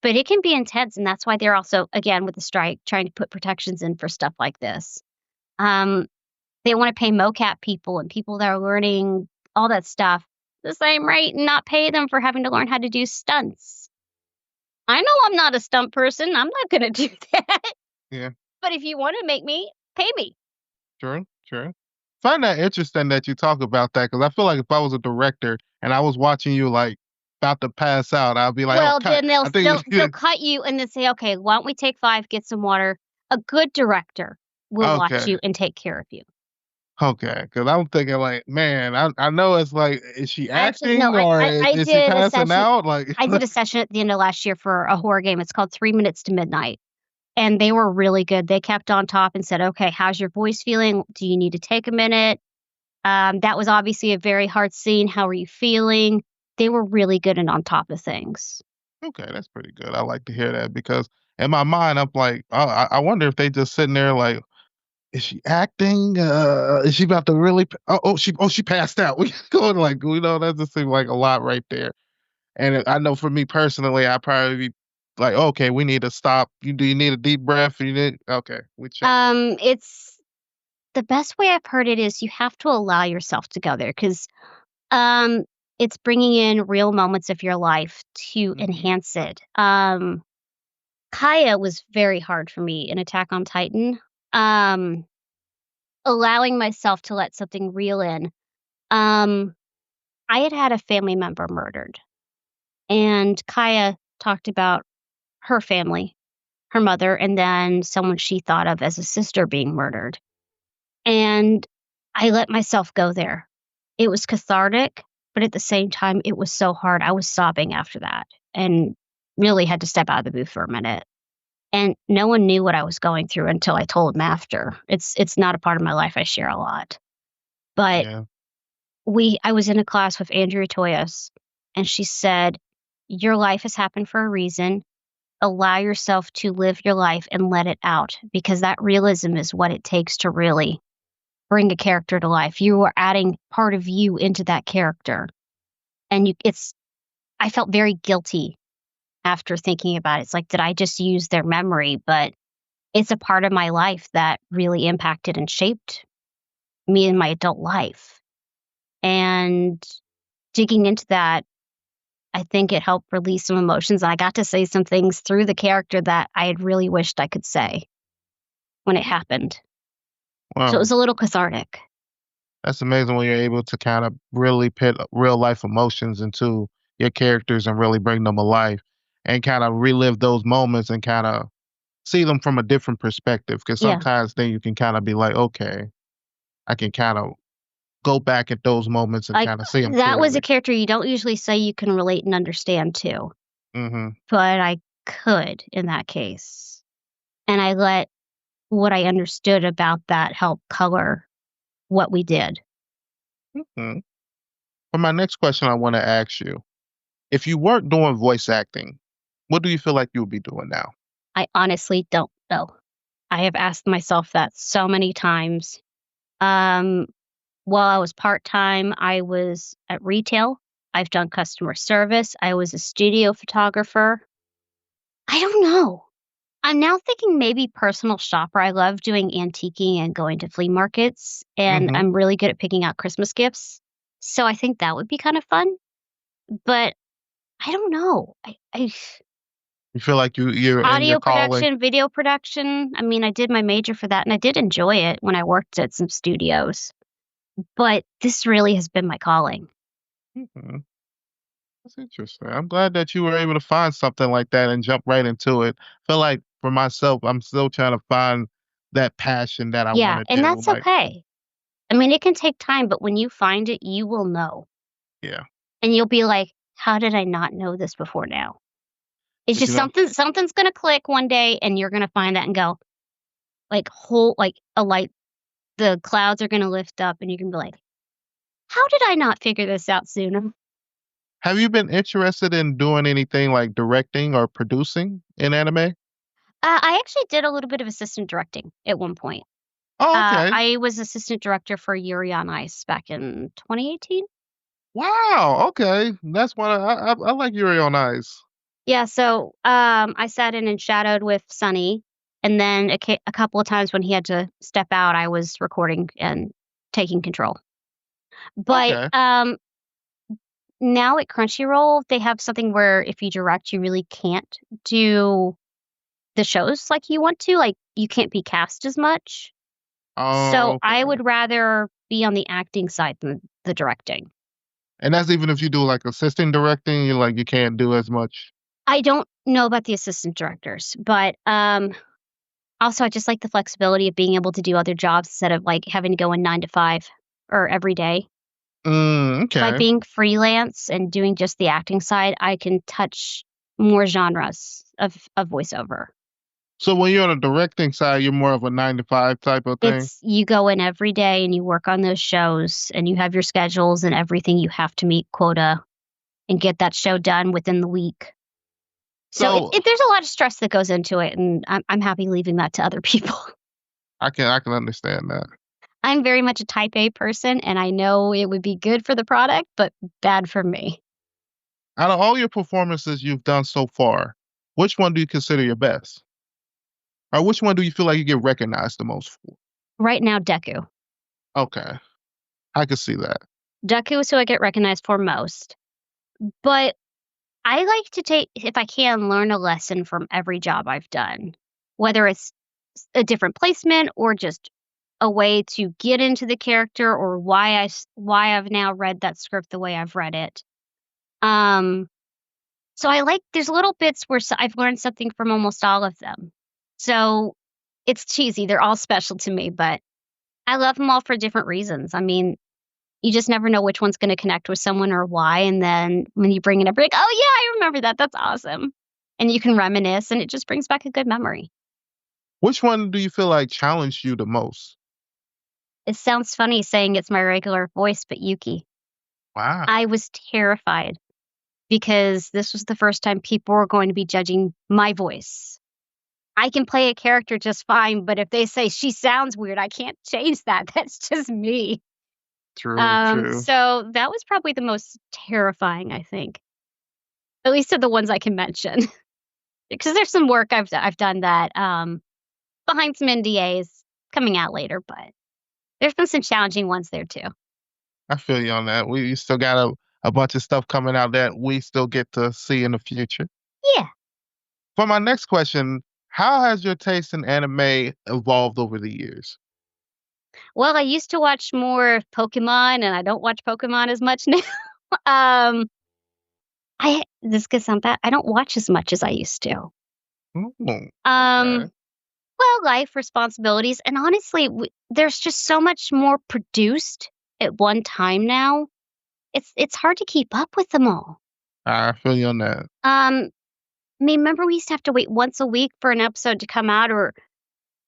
But it can be intense. And that's why they're also, again, with the strike, trying to put protections in for stuff like this. They want to pay mocap people and people that are learning all that stuff the same rate and not pay them for having to learn how to do stunts. I know I'm not a stunt person. I'm not going to do that. Yeah. But if you want to make me, pay me. Sure. Find that interesting that you talk about that, because I feel like if I was a director and I was watching you like about to pass out, I'd be like, well, then they'll cut you and then say, okay, why don't we take 5, get some water. A good director will watch you and take care of you. Okay, because I'm thinking like, man, I know it's like, is she acting or is she passing out? Like, I did a session at the end of last year for a horror game. It's called 3 Minutes to Midnight. And they were really good. They kept on top and said, okay, how's your voice feeling? Do you need to take a minute? That was obviously a very hard scene. How are you feeling? They were really good and on top of things. Okay, that's pretty good. I like to hear that because in my mind, I'm like, I wonder if they just sitting there like, is she acting? Is she about to really? She passed out. We going like, that just seemed like a lot right there. And I know for me personally, I probably be like, okay, we need to stop. Do you need a deep breath? Okay, we check. It's the best way I've heard it is you have to allow yourself to go there because it's bringing in real moments of your life to enhance it. Kaya was very hard for me in Attack on Titan. Allowing myself to let something real in. I had a family member murdered, and Kaya talked about her family, her mother, and then someone she thought of as a sister being murdered. And I let myself go there. It was cathartic, but at the same time, it was so hard. I was sobbing after that and really had to step out of the booth for a minute. And no one knew what I was going through until I told them after. It's not a part of my life I share a lot. But Yeah. I was in a class with Andrea Toyos, and she said, your life has happened for a reason. Allow yourself to live your life and let it out, because that realism is what it takes to really bring a character to life. You are adding part of you into that character. And I felt very guilty after thinking about it. It's like, did I just use their memory? But it's a part of my life that really impacted and shaped me in my adult life. And digging into that, I think it helped release some emotions. I got to say some things through the character that I had really wished I could say when it happened. Wow. So it was a little cathartic. That's amazing when you're able to kind of really put real life emotions into your characters and really bring them alive and kind of relive those moments and kind of see them from a different perspective. Because sometimes then you can kind of be like, okay, I can kind of go back at those moments and kind of see them. That was a character you don't usually say you can relate and understand to. Mm-hmm. But I could in that case. And I let what I understood about that help color what we did. Mm-hmm. For my next question, I want to ask you, if you weren't doing voice acting, what do you feel like you would be doing now? I honestly don't know. I have asked myself that so many times. While I was part-time, I was at retail. I've done customer service. I was a studio photographer. I don't know. I'm now thinking maybe personal shopper. I love doing antiquing and going to flea markets, and I'm really good at picking out Christmas gifts. So I think that would be kind of fun. But I don't know. You feel like you're audio production, calling. video production. I mean, I did my major for that, and I did enjoy it when I worked at some studios. But this really has been my calling. Mm-hmm. That's interesting. I'm glad that you were able to find something like that and jump right into it. I feel like for myself, I'm still trying to find that passion that I want to do. And that's okay. I mean, it can take time, but when you find it, you will know. Yeah. And you'll be like, how did I not know this before now? It's just something's going to click one day, and you're going to find that and go, like a light, the clouds are going to lift up, and you can be like, how did I not figure this out sooner? Have you been interested in doing anything like directing or producing in anime? I actually did a little bit of assistant directing at one point. Oh, okay. I was assistant director for Yuri on Ice back in 2018. Wow. Okay. That's one. I like Yuri on Ice. Yeah. So I sat in and shadowed with Sunny, and then a couple of times when he had to step out, I was recording and taking control. But now at Crunchyroll, they have something where if you direct, you really can't do the shows like you want to. Like, you can't be cast as much. Oh, so I would rather be on the acting side than the directing. And that's even if you do like assistant directing, you can't do as much. I don't know about the assistant directors, but also I just like the flexibility of being able to do other jobs instead of like having to go in 9 to 5 or every day. Okay. By being freelance and doing just the acting side, I can touch more genres of voiceover. So when you're on the directing side, you're more of a 9 to 5 type of thing? You go in every day and you work on those shows and you have your schedules and everything. You have to meet quota and get that show done within the week. So there's a lot of stress that goes into it, and I'm happy leaving that to other people. I can understand that. I'm very much a type A person, and I know it would be good for the product, but bad for me. Out of all your performances you've done so far, which one do you consider your best? Or which one do you feel like you get recognized the most for? Right now, Deku. Okay. I can see that. Deku is who I get recognized for most. But I like to take, if I can, learn a lesson from every job I've done, whether it's a different placement or just a way to get into the character or why I've now read that script the way I've read it. So there's little bits where I've learned something from almost all of them. So it's cheesy. They're all special to me, but I love them all for different reasons. I mean, you just never know which one's going to connect with someone or why. And then when you bring it up, you're like, oh, yeah, I remember that. That's awesome. And you can reminisce, and it just brings back a good memory. Which one do you feel like challenged you the most? It sounds funny saying it's my regular voice, but Yuki. Wow. I was terrified because this was the first time people were going to be judging my voice. I can play a character just fine, but if they say she sounds weird, I can't change that. That's just me. True. So that was probably the most terrifying, I think. At least of the ones I can mention. Because there's some work I've done that behind some NDAs coming out later, but there's been some challenging ones there too. I feel you on that. We still got a bunch of stuff coming out that we still get to see in the future. Yeah. For my next question, how has your taste in anime evolved over the years? Well, I used to watch more Pokemon, and I don't watch Pokemon as much now. This could sound bad. I don't watch as much as I used to. Okay. Well, life responsibilities, and honestly, there's just so much more produced at one time now. It's hard to keep up with them all. I feel you on that. I mean, remember we used to have to wait once a week for an episode to come out, or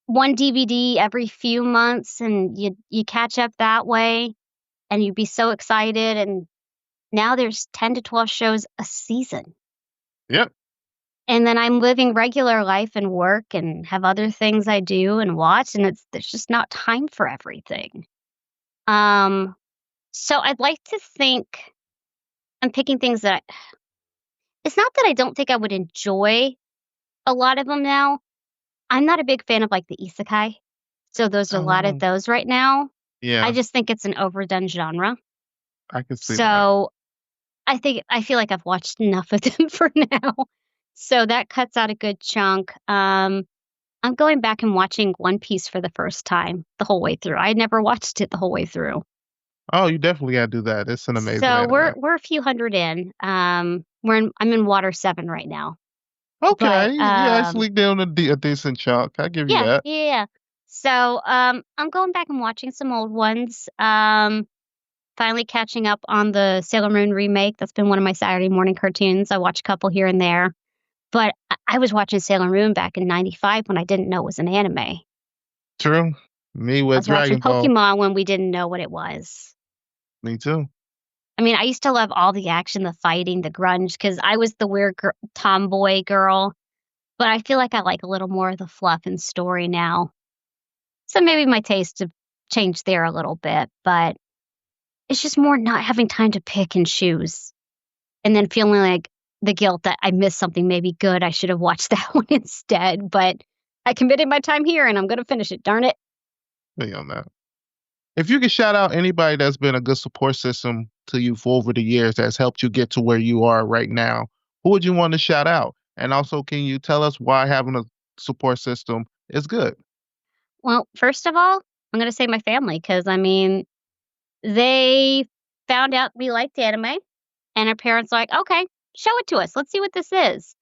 one DVD every few months, and you catch up that way, and you'd be so excited. And now there's 10 to 12 shows a season. Yep. And then I'm living regular life and work and have other things I do and watch, and there's just not time for everything. So I'd like to think I'm picking things that it's not that I don't think I would enjoy a lot of them now. I'm not a big fan of like the isekai. So there's a lot of those right now. Yeah. I just think it's an overdone genre. I can see that. So I feel like I've watched enough of them for now. So that cuts out a good chunk. I'm going back and watching One Piece for the first time the whole way through. I never watched it the whole way through. Oh, you definitely got to do that. It's an amazing So anime. we're a few hundred in. I'm in Water 7 right now. Okay, But, you actually doing a decent chunk. I give you that. Yeah. So I'm going back and watching some old ones. Finally catching up on the Sailor Moon remake. That's been one of my Saturday morning cartoons. I watch a couple here and there. But I was watching Sailor Moon back in 95 when I didn't know it was an anime. True. Me I with was watching Dragon Ball. Pokemon when we didn't know what it was. Me too. I mean, I used to love all the action, the fighting, the grunge, because I was the weird tomboy girl. But I feel like I like a little more of the fluff and story now. So maybe my taste have changed there a little bit. But it's just more not having time to pick and choose. And then feeling like the guilt that I missed something maybe good. I should have watched that one instead. But I committed my time here, and I'm going to finish it. Darn it. Me on that. If you could shout out anybody that's been a good support system to you for over the years that's helped you get to where you are right now, who would you want to shout out? And also, can you tell us why having a support system is good? Well, first of all, I'm going to say my family, because, I mean, they found out we liked anime, and our parents were like, okay, show it to us. Let's see what this is.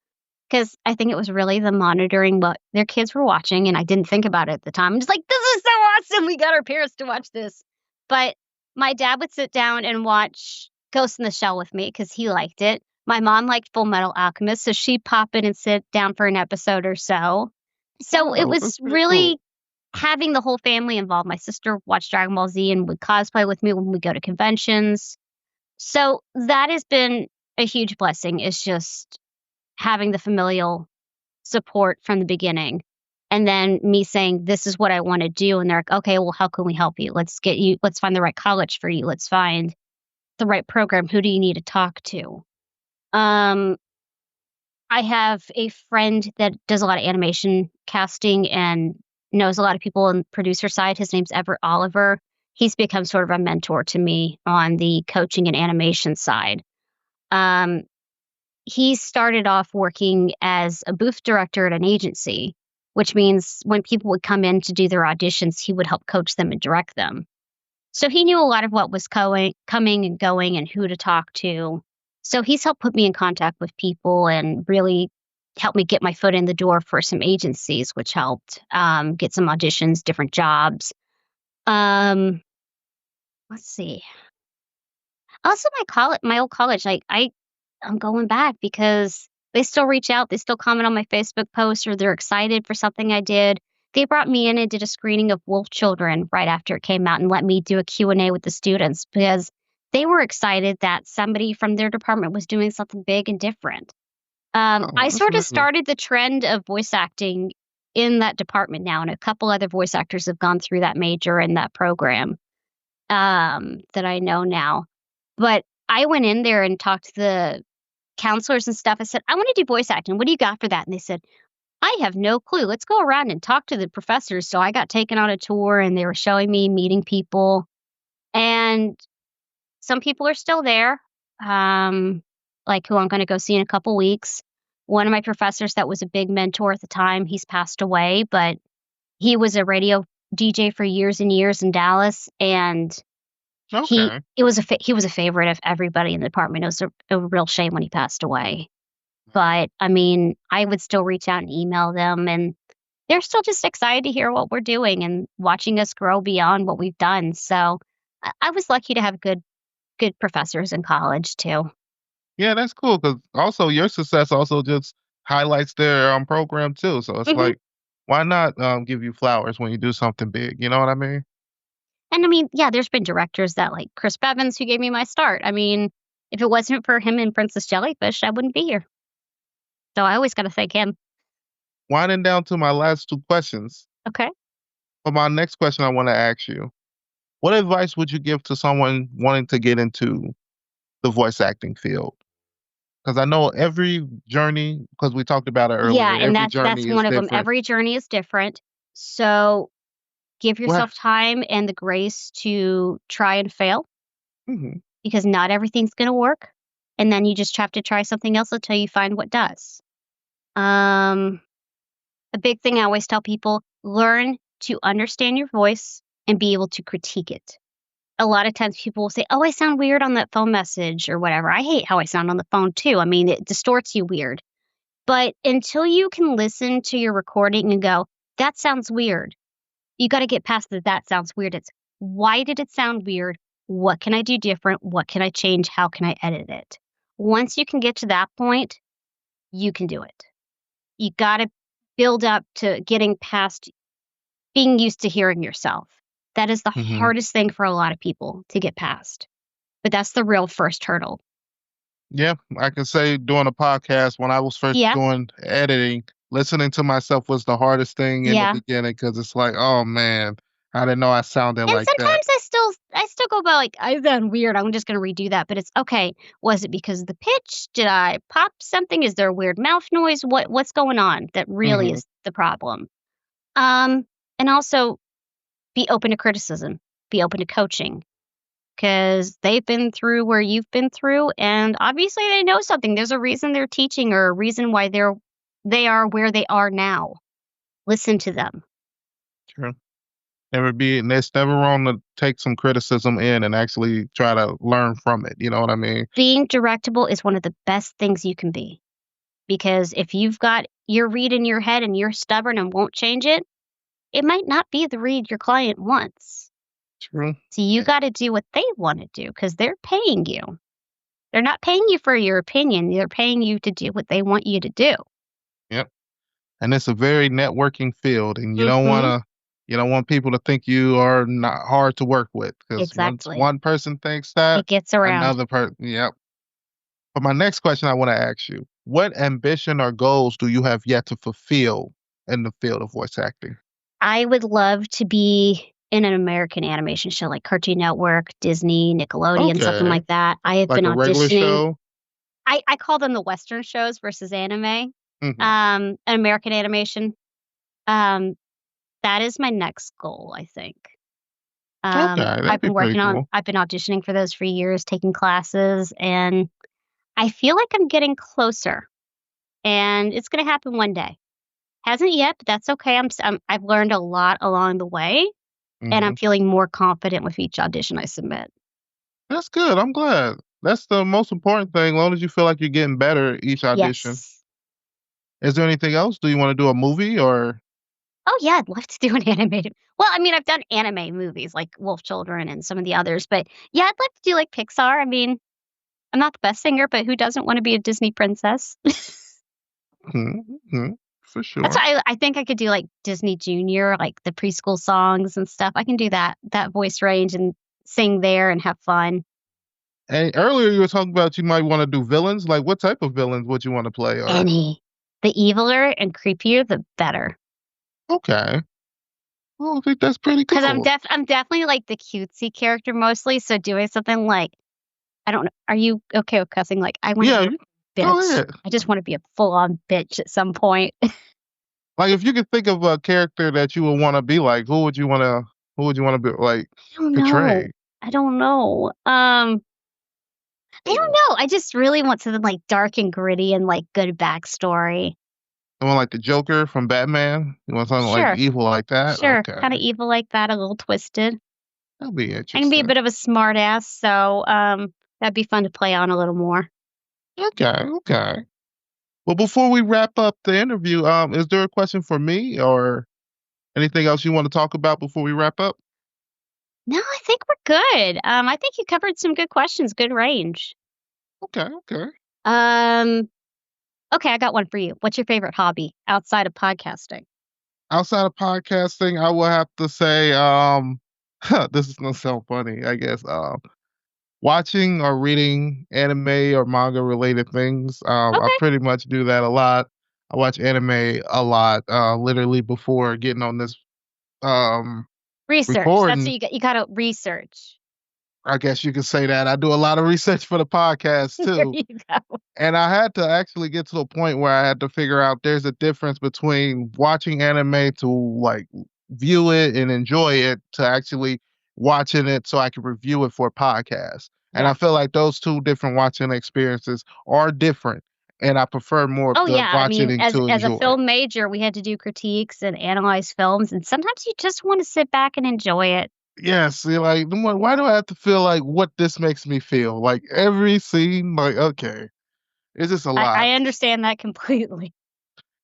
Because I think it was really the monitoring what their kids were watching, and I didn't think about it at the time. I'm just like, this is so awesome. We got our parents to watch this. But my dad would sit down and watch Ghost in the Shell with me because he liked it. My mom liked Full Metal Alchemist, so she'd pop in and sit down for an episode or so. So it Oh, that's was pretty cool. really having the whole family involved. My sister watched Dragon Ball Z and would cosplay with me when we go to conventions. So that has been a huge blessing, is just having the familial support from the beginning. And then me saying, this is what I want to do. And they're like, okay, well, how can we help you? Let's find the right college for you. Let's find the right program. Who do you need to talk to? Um, I have a friend that does a lot of animation casting and knows a lot of people on the producer side. His name's Everett Oliver. He's become sort of a mentor to me on the coaching and animation side. Um, he started off working as a booth director at an agency, which means when people would come in to do their auditions, he would help coach them and direct them. So he knew a lot of what was coming and going and who to talk to. So he's helped put me in contact with people and really helped me get my foot in the door for some agencies, which helped get some auditions, different jobs. Let's see. Also, my old college, I'm going back because they still reach out. They still comment on my Facebook posts, or they're excited for something I did. They brought me in and did a screening of Wolf Children right after it came out and let me do a Q&A with the students because they were excited that somebody from their department was doing something big and different. I That's sort of amazing. started the trend of voice acting in that department now, and a couple other voice actors have gone through that major and that program that I know now. But I went in there and talked to the counselors and stuff. I said, I want to do voice acting. What do you got for that? And they said, I have no clue. Let's go around and talk to the professors. So I got taken on a tour and they were showing me, meeting people. And some people are still there, like who I'm going to go see in a couple weeks. One of my professors that was a big mentor at the time, he's passed away, but he was a radio DJ for years and years in Dallas. And Okay. he was a favorite of everybody in the department. It was a real shame when he passed away. But I mean, I would still reach out and email them, and they're still just excited to hear what we're doing and watching us grow beyond what we've done. So I was lucky to have good professors in college too. Yeah, that's cool because also your success also just highlights their program too. So it's Hmm. like, why not give you flowers when you do something big? You know what I mean? And I mean, yeah, there's been directors that like Chris Bevins who gave me my start. I mean, if it wasn't for him and Princess Jellyfish, I wouldn't be here. So I always got to thank him. Winding down to my last two questions. Okay. For my next question, I want to ask you, what advice would you give to someone wanting to get into the voice acting field? Because I know every journey, because we talked about it Yeah, earlier, and every that's journey is one of them. different. Every journey is different. So give What? yourself time and the grace to try and fail Mhm. because not everything's going to work. And then you just have to try something else until you find what does. A big thing I always tell people, learn to understand your voice and be able to critique it. A lot of times people will say, oh, I sound weird on that phone message or whatever. I hate how I sound on the phone too. I mean, it distorts you weird. But until you can listen to your recording and go, that sounds weird, you got to get past that sounds weird. It's why did it sound weird? What can I do different? What can I change? How can I edit it? Once you can get to that point, you can do it. You got to build up to getting past being used to hearing yourself. That is the Mhm. hardest thing for a lot of people to get past. But that's the real first hurdle. Yeah, I can say doing a podcast when I was first Yeah. doing editing, listening to myself was the hardest thing in the Yeah. beginning because it's like, oh man, I didn't know I sounded And like that. sometimes I still go about like, I sound weird. I'm just going to redo that. But it's okay. Was it because of the pitch? Did I pop something? Is there a weird mouth noise? What's going on that really Mhm. is the problem? And also be open to criticism, be open to coaching because they've been through where you've been through. And obviously they know something. There's a reason they're teaching or a reason why they are where they are now. Listen to them. True. It's never wrong to take some criticism in and actually try to learn from it. You know what I mean? Being directable is one of the best things you can be. Because if you've got your read in your head and you're stubborn and won't change it, it might not be the read your client wants. True. So you got to do what they want to do because they're paying you. They're not paying you for your opinion. They're paying you to do what they want you to do. Yep. and it's a very networking field, and you don't want people to think you are not hard to work with, because Exactly. once one person thinks that, It gets around. another person. Yep. But my next question I want to ask you: what ambition or goals do you have yet to fulfill in the field of voice acting? I would love to be in an American animation show like Cartoon Network, Disney, Nickelodeon, something like that. I have Like been a regular auditioning. show? I call them the Western shows versus anime. Mhm. An American animation. That is my next goal, I think. Okay, that'd be pretty cool. I've been auditioning for those for years, taking classes, and I feel like I'm getting closer. And it's going to happen one day. Hasn't yet, but that's okay. I've learned a lot along the way, and I'm Mhm. feeling more confident with each audition I submit. That's good. I'm glad. That's the most important thing. As long as you feel like you're getting better each audition. Yes. Is there anything else? Do you want to do a movie or? Oh yeah, I'd love to do an animated. Well, I mean, I've done anime movies like Wolf Children and some of the others, but yeah, I'd like to do like Pixar. I mean, I'm not the best singer, but who doesn't want to be a Disney princess? Mhm. For sure. That's why I think I could do like Disney Junior, like the preschool songs and stuff. I can do that voice range and sing there and have fun. And earlier you were talking about you might want to do villains. Like, what type of villains would you want to play? Or? Any. The eviler and creepier, the better. Okay. Well, I think that's pretty cool. Because I'm definitely like the cutesy character mostly. So doing something like, I don't know. Are you okay with cussing? Like, I want to be a go bitch. ahead. I just want to be a full-on bitch at some point. Like, if you could think of a character that you would want to be like, who would you want to be like portray? I don't know. I don't know. I just really want something like dark and gritty and like good backstory. Someone like the Joker from Batman? You want something like evil like that? Sure, Okay. kind of evil like that, a little twisted. That'd be interesting. I can be a bit of a smart ass, so that'd be fun to play on a little more. Okay. Well, before we wrap up the interview, is there a question for me or anything else you want to talk about before we wrap up? No, I think we're good. I think you covered some good questions, good range. Okay. Okay, I got one for you. What's your favorite hobby outside of podcasting? Outside of podcasting, I will have to say, this is gonna sound funny, I guess. Watching or reading anime or manga related things. I pretty much do that a lot. I watch anime a lot, literally before getting on this research. recording. That's what you got to research. I guess you could say that. I do a lot of research for the podcast too. There you go. And I had to actually get to a point where I had to figure out there's a difference between watching anime to like view it and enjoy it to actually watching it so I can review it for a podcast. And I feel like those two different watching experiences are different. And I prefer more watching to enjoy. As a film major, we had to do critiques and analyze films. And sometimes you just want to sit back and enjoy it. Yes, you're like, why do I have to feel like what this makes me feel? Like every scene, like, okay, it's just a lot. I understand that completely.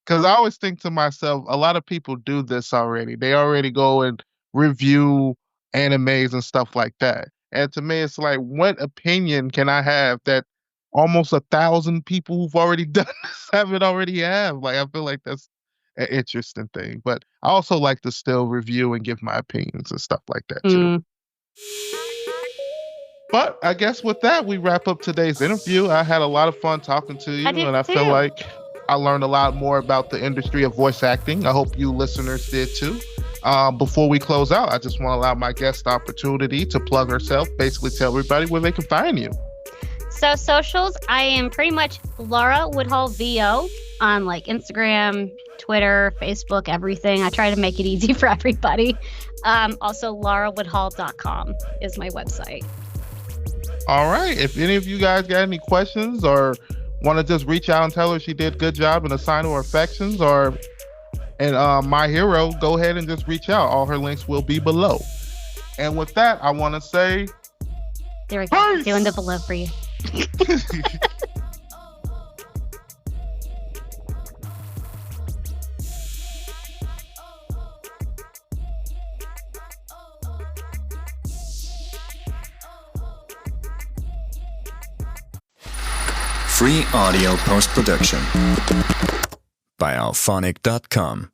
Because I always think to myself, a lot of people do this already. They already go and review animes and stuff like that. And to me, it's like, what opinion can I have that almost 1,000 people who've already done this haven't already have? Like, I feel like that's an interesting thing. But I also like to still review and give my opinions and stuff like that too. But I guess with that, we wrap up today's interview. I had a lot of fun talking to you, and I feel like I learned a lot more about the industry of voice acting. I hope you listeners did too. Before we close out, I just want to allow my guest the opportunity to plug herself, basically tell everybody where they can find you. So socials, I am pretty much Lara Woodhull VO on like Instagram, Twitter, Facebook, everything. I try to make it easy for everybody. Also, larawoodhull.com is my website. All right. If any of you guys got any questions or want to just reach out and tell her she did a good job and assign her affections and my hero, go ahead and just reach out. All her links will be below. And with that, I want to say... There we go. Doing the below for you. Free audio post-production. by alphonic.com.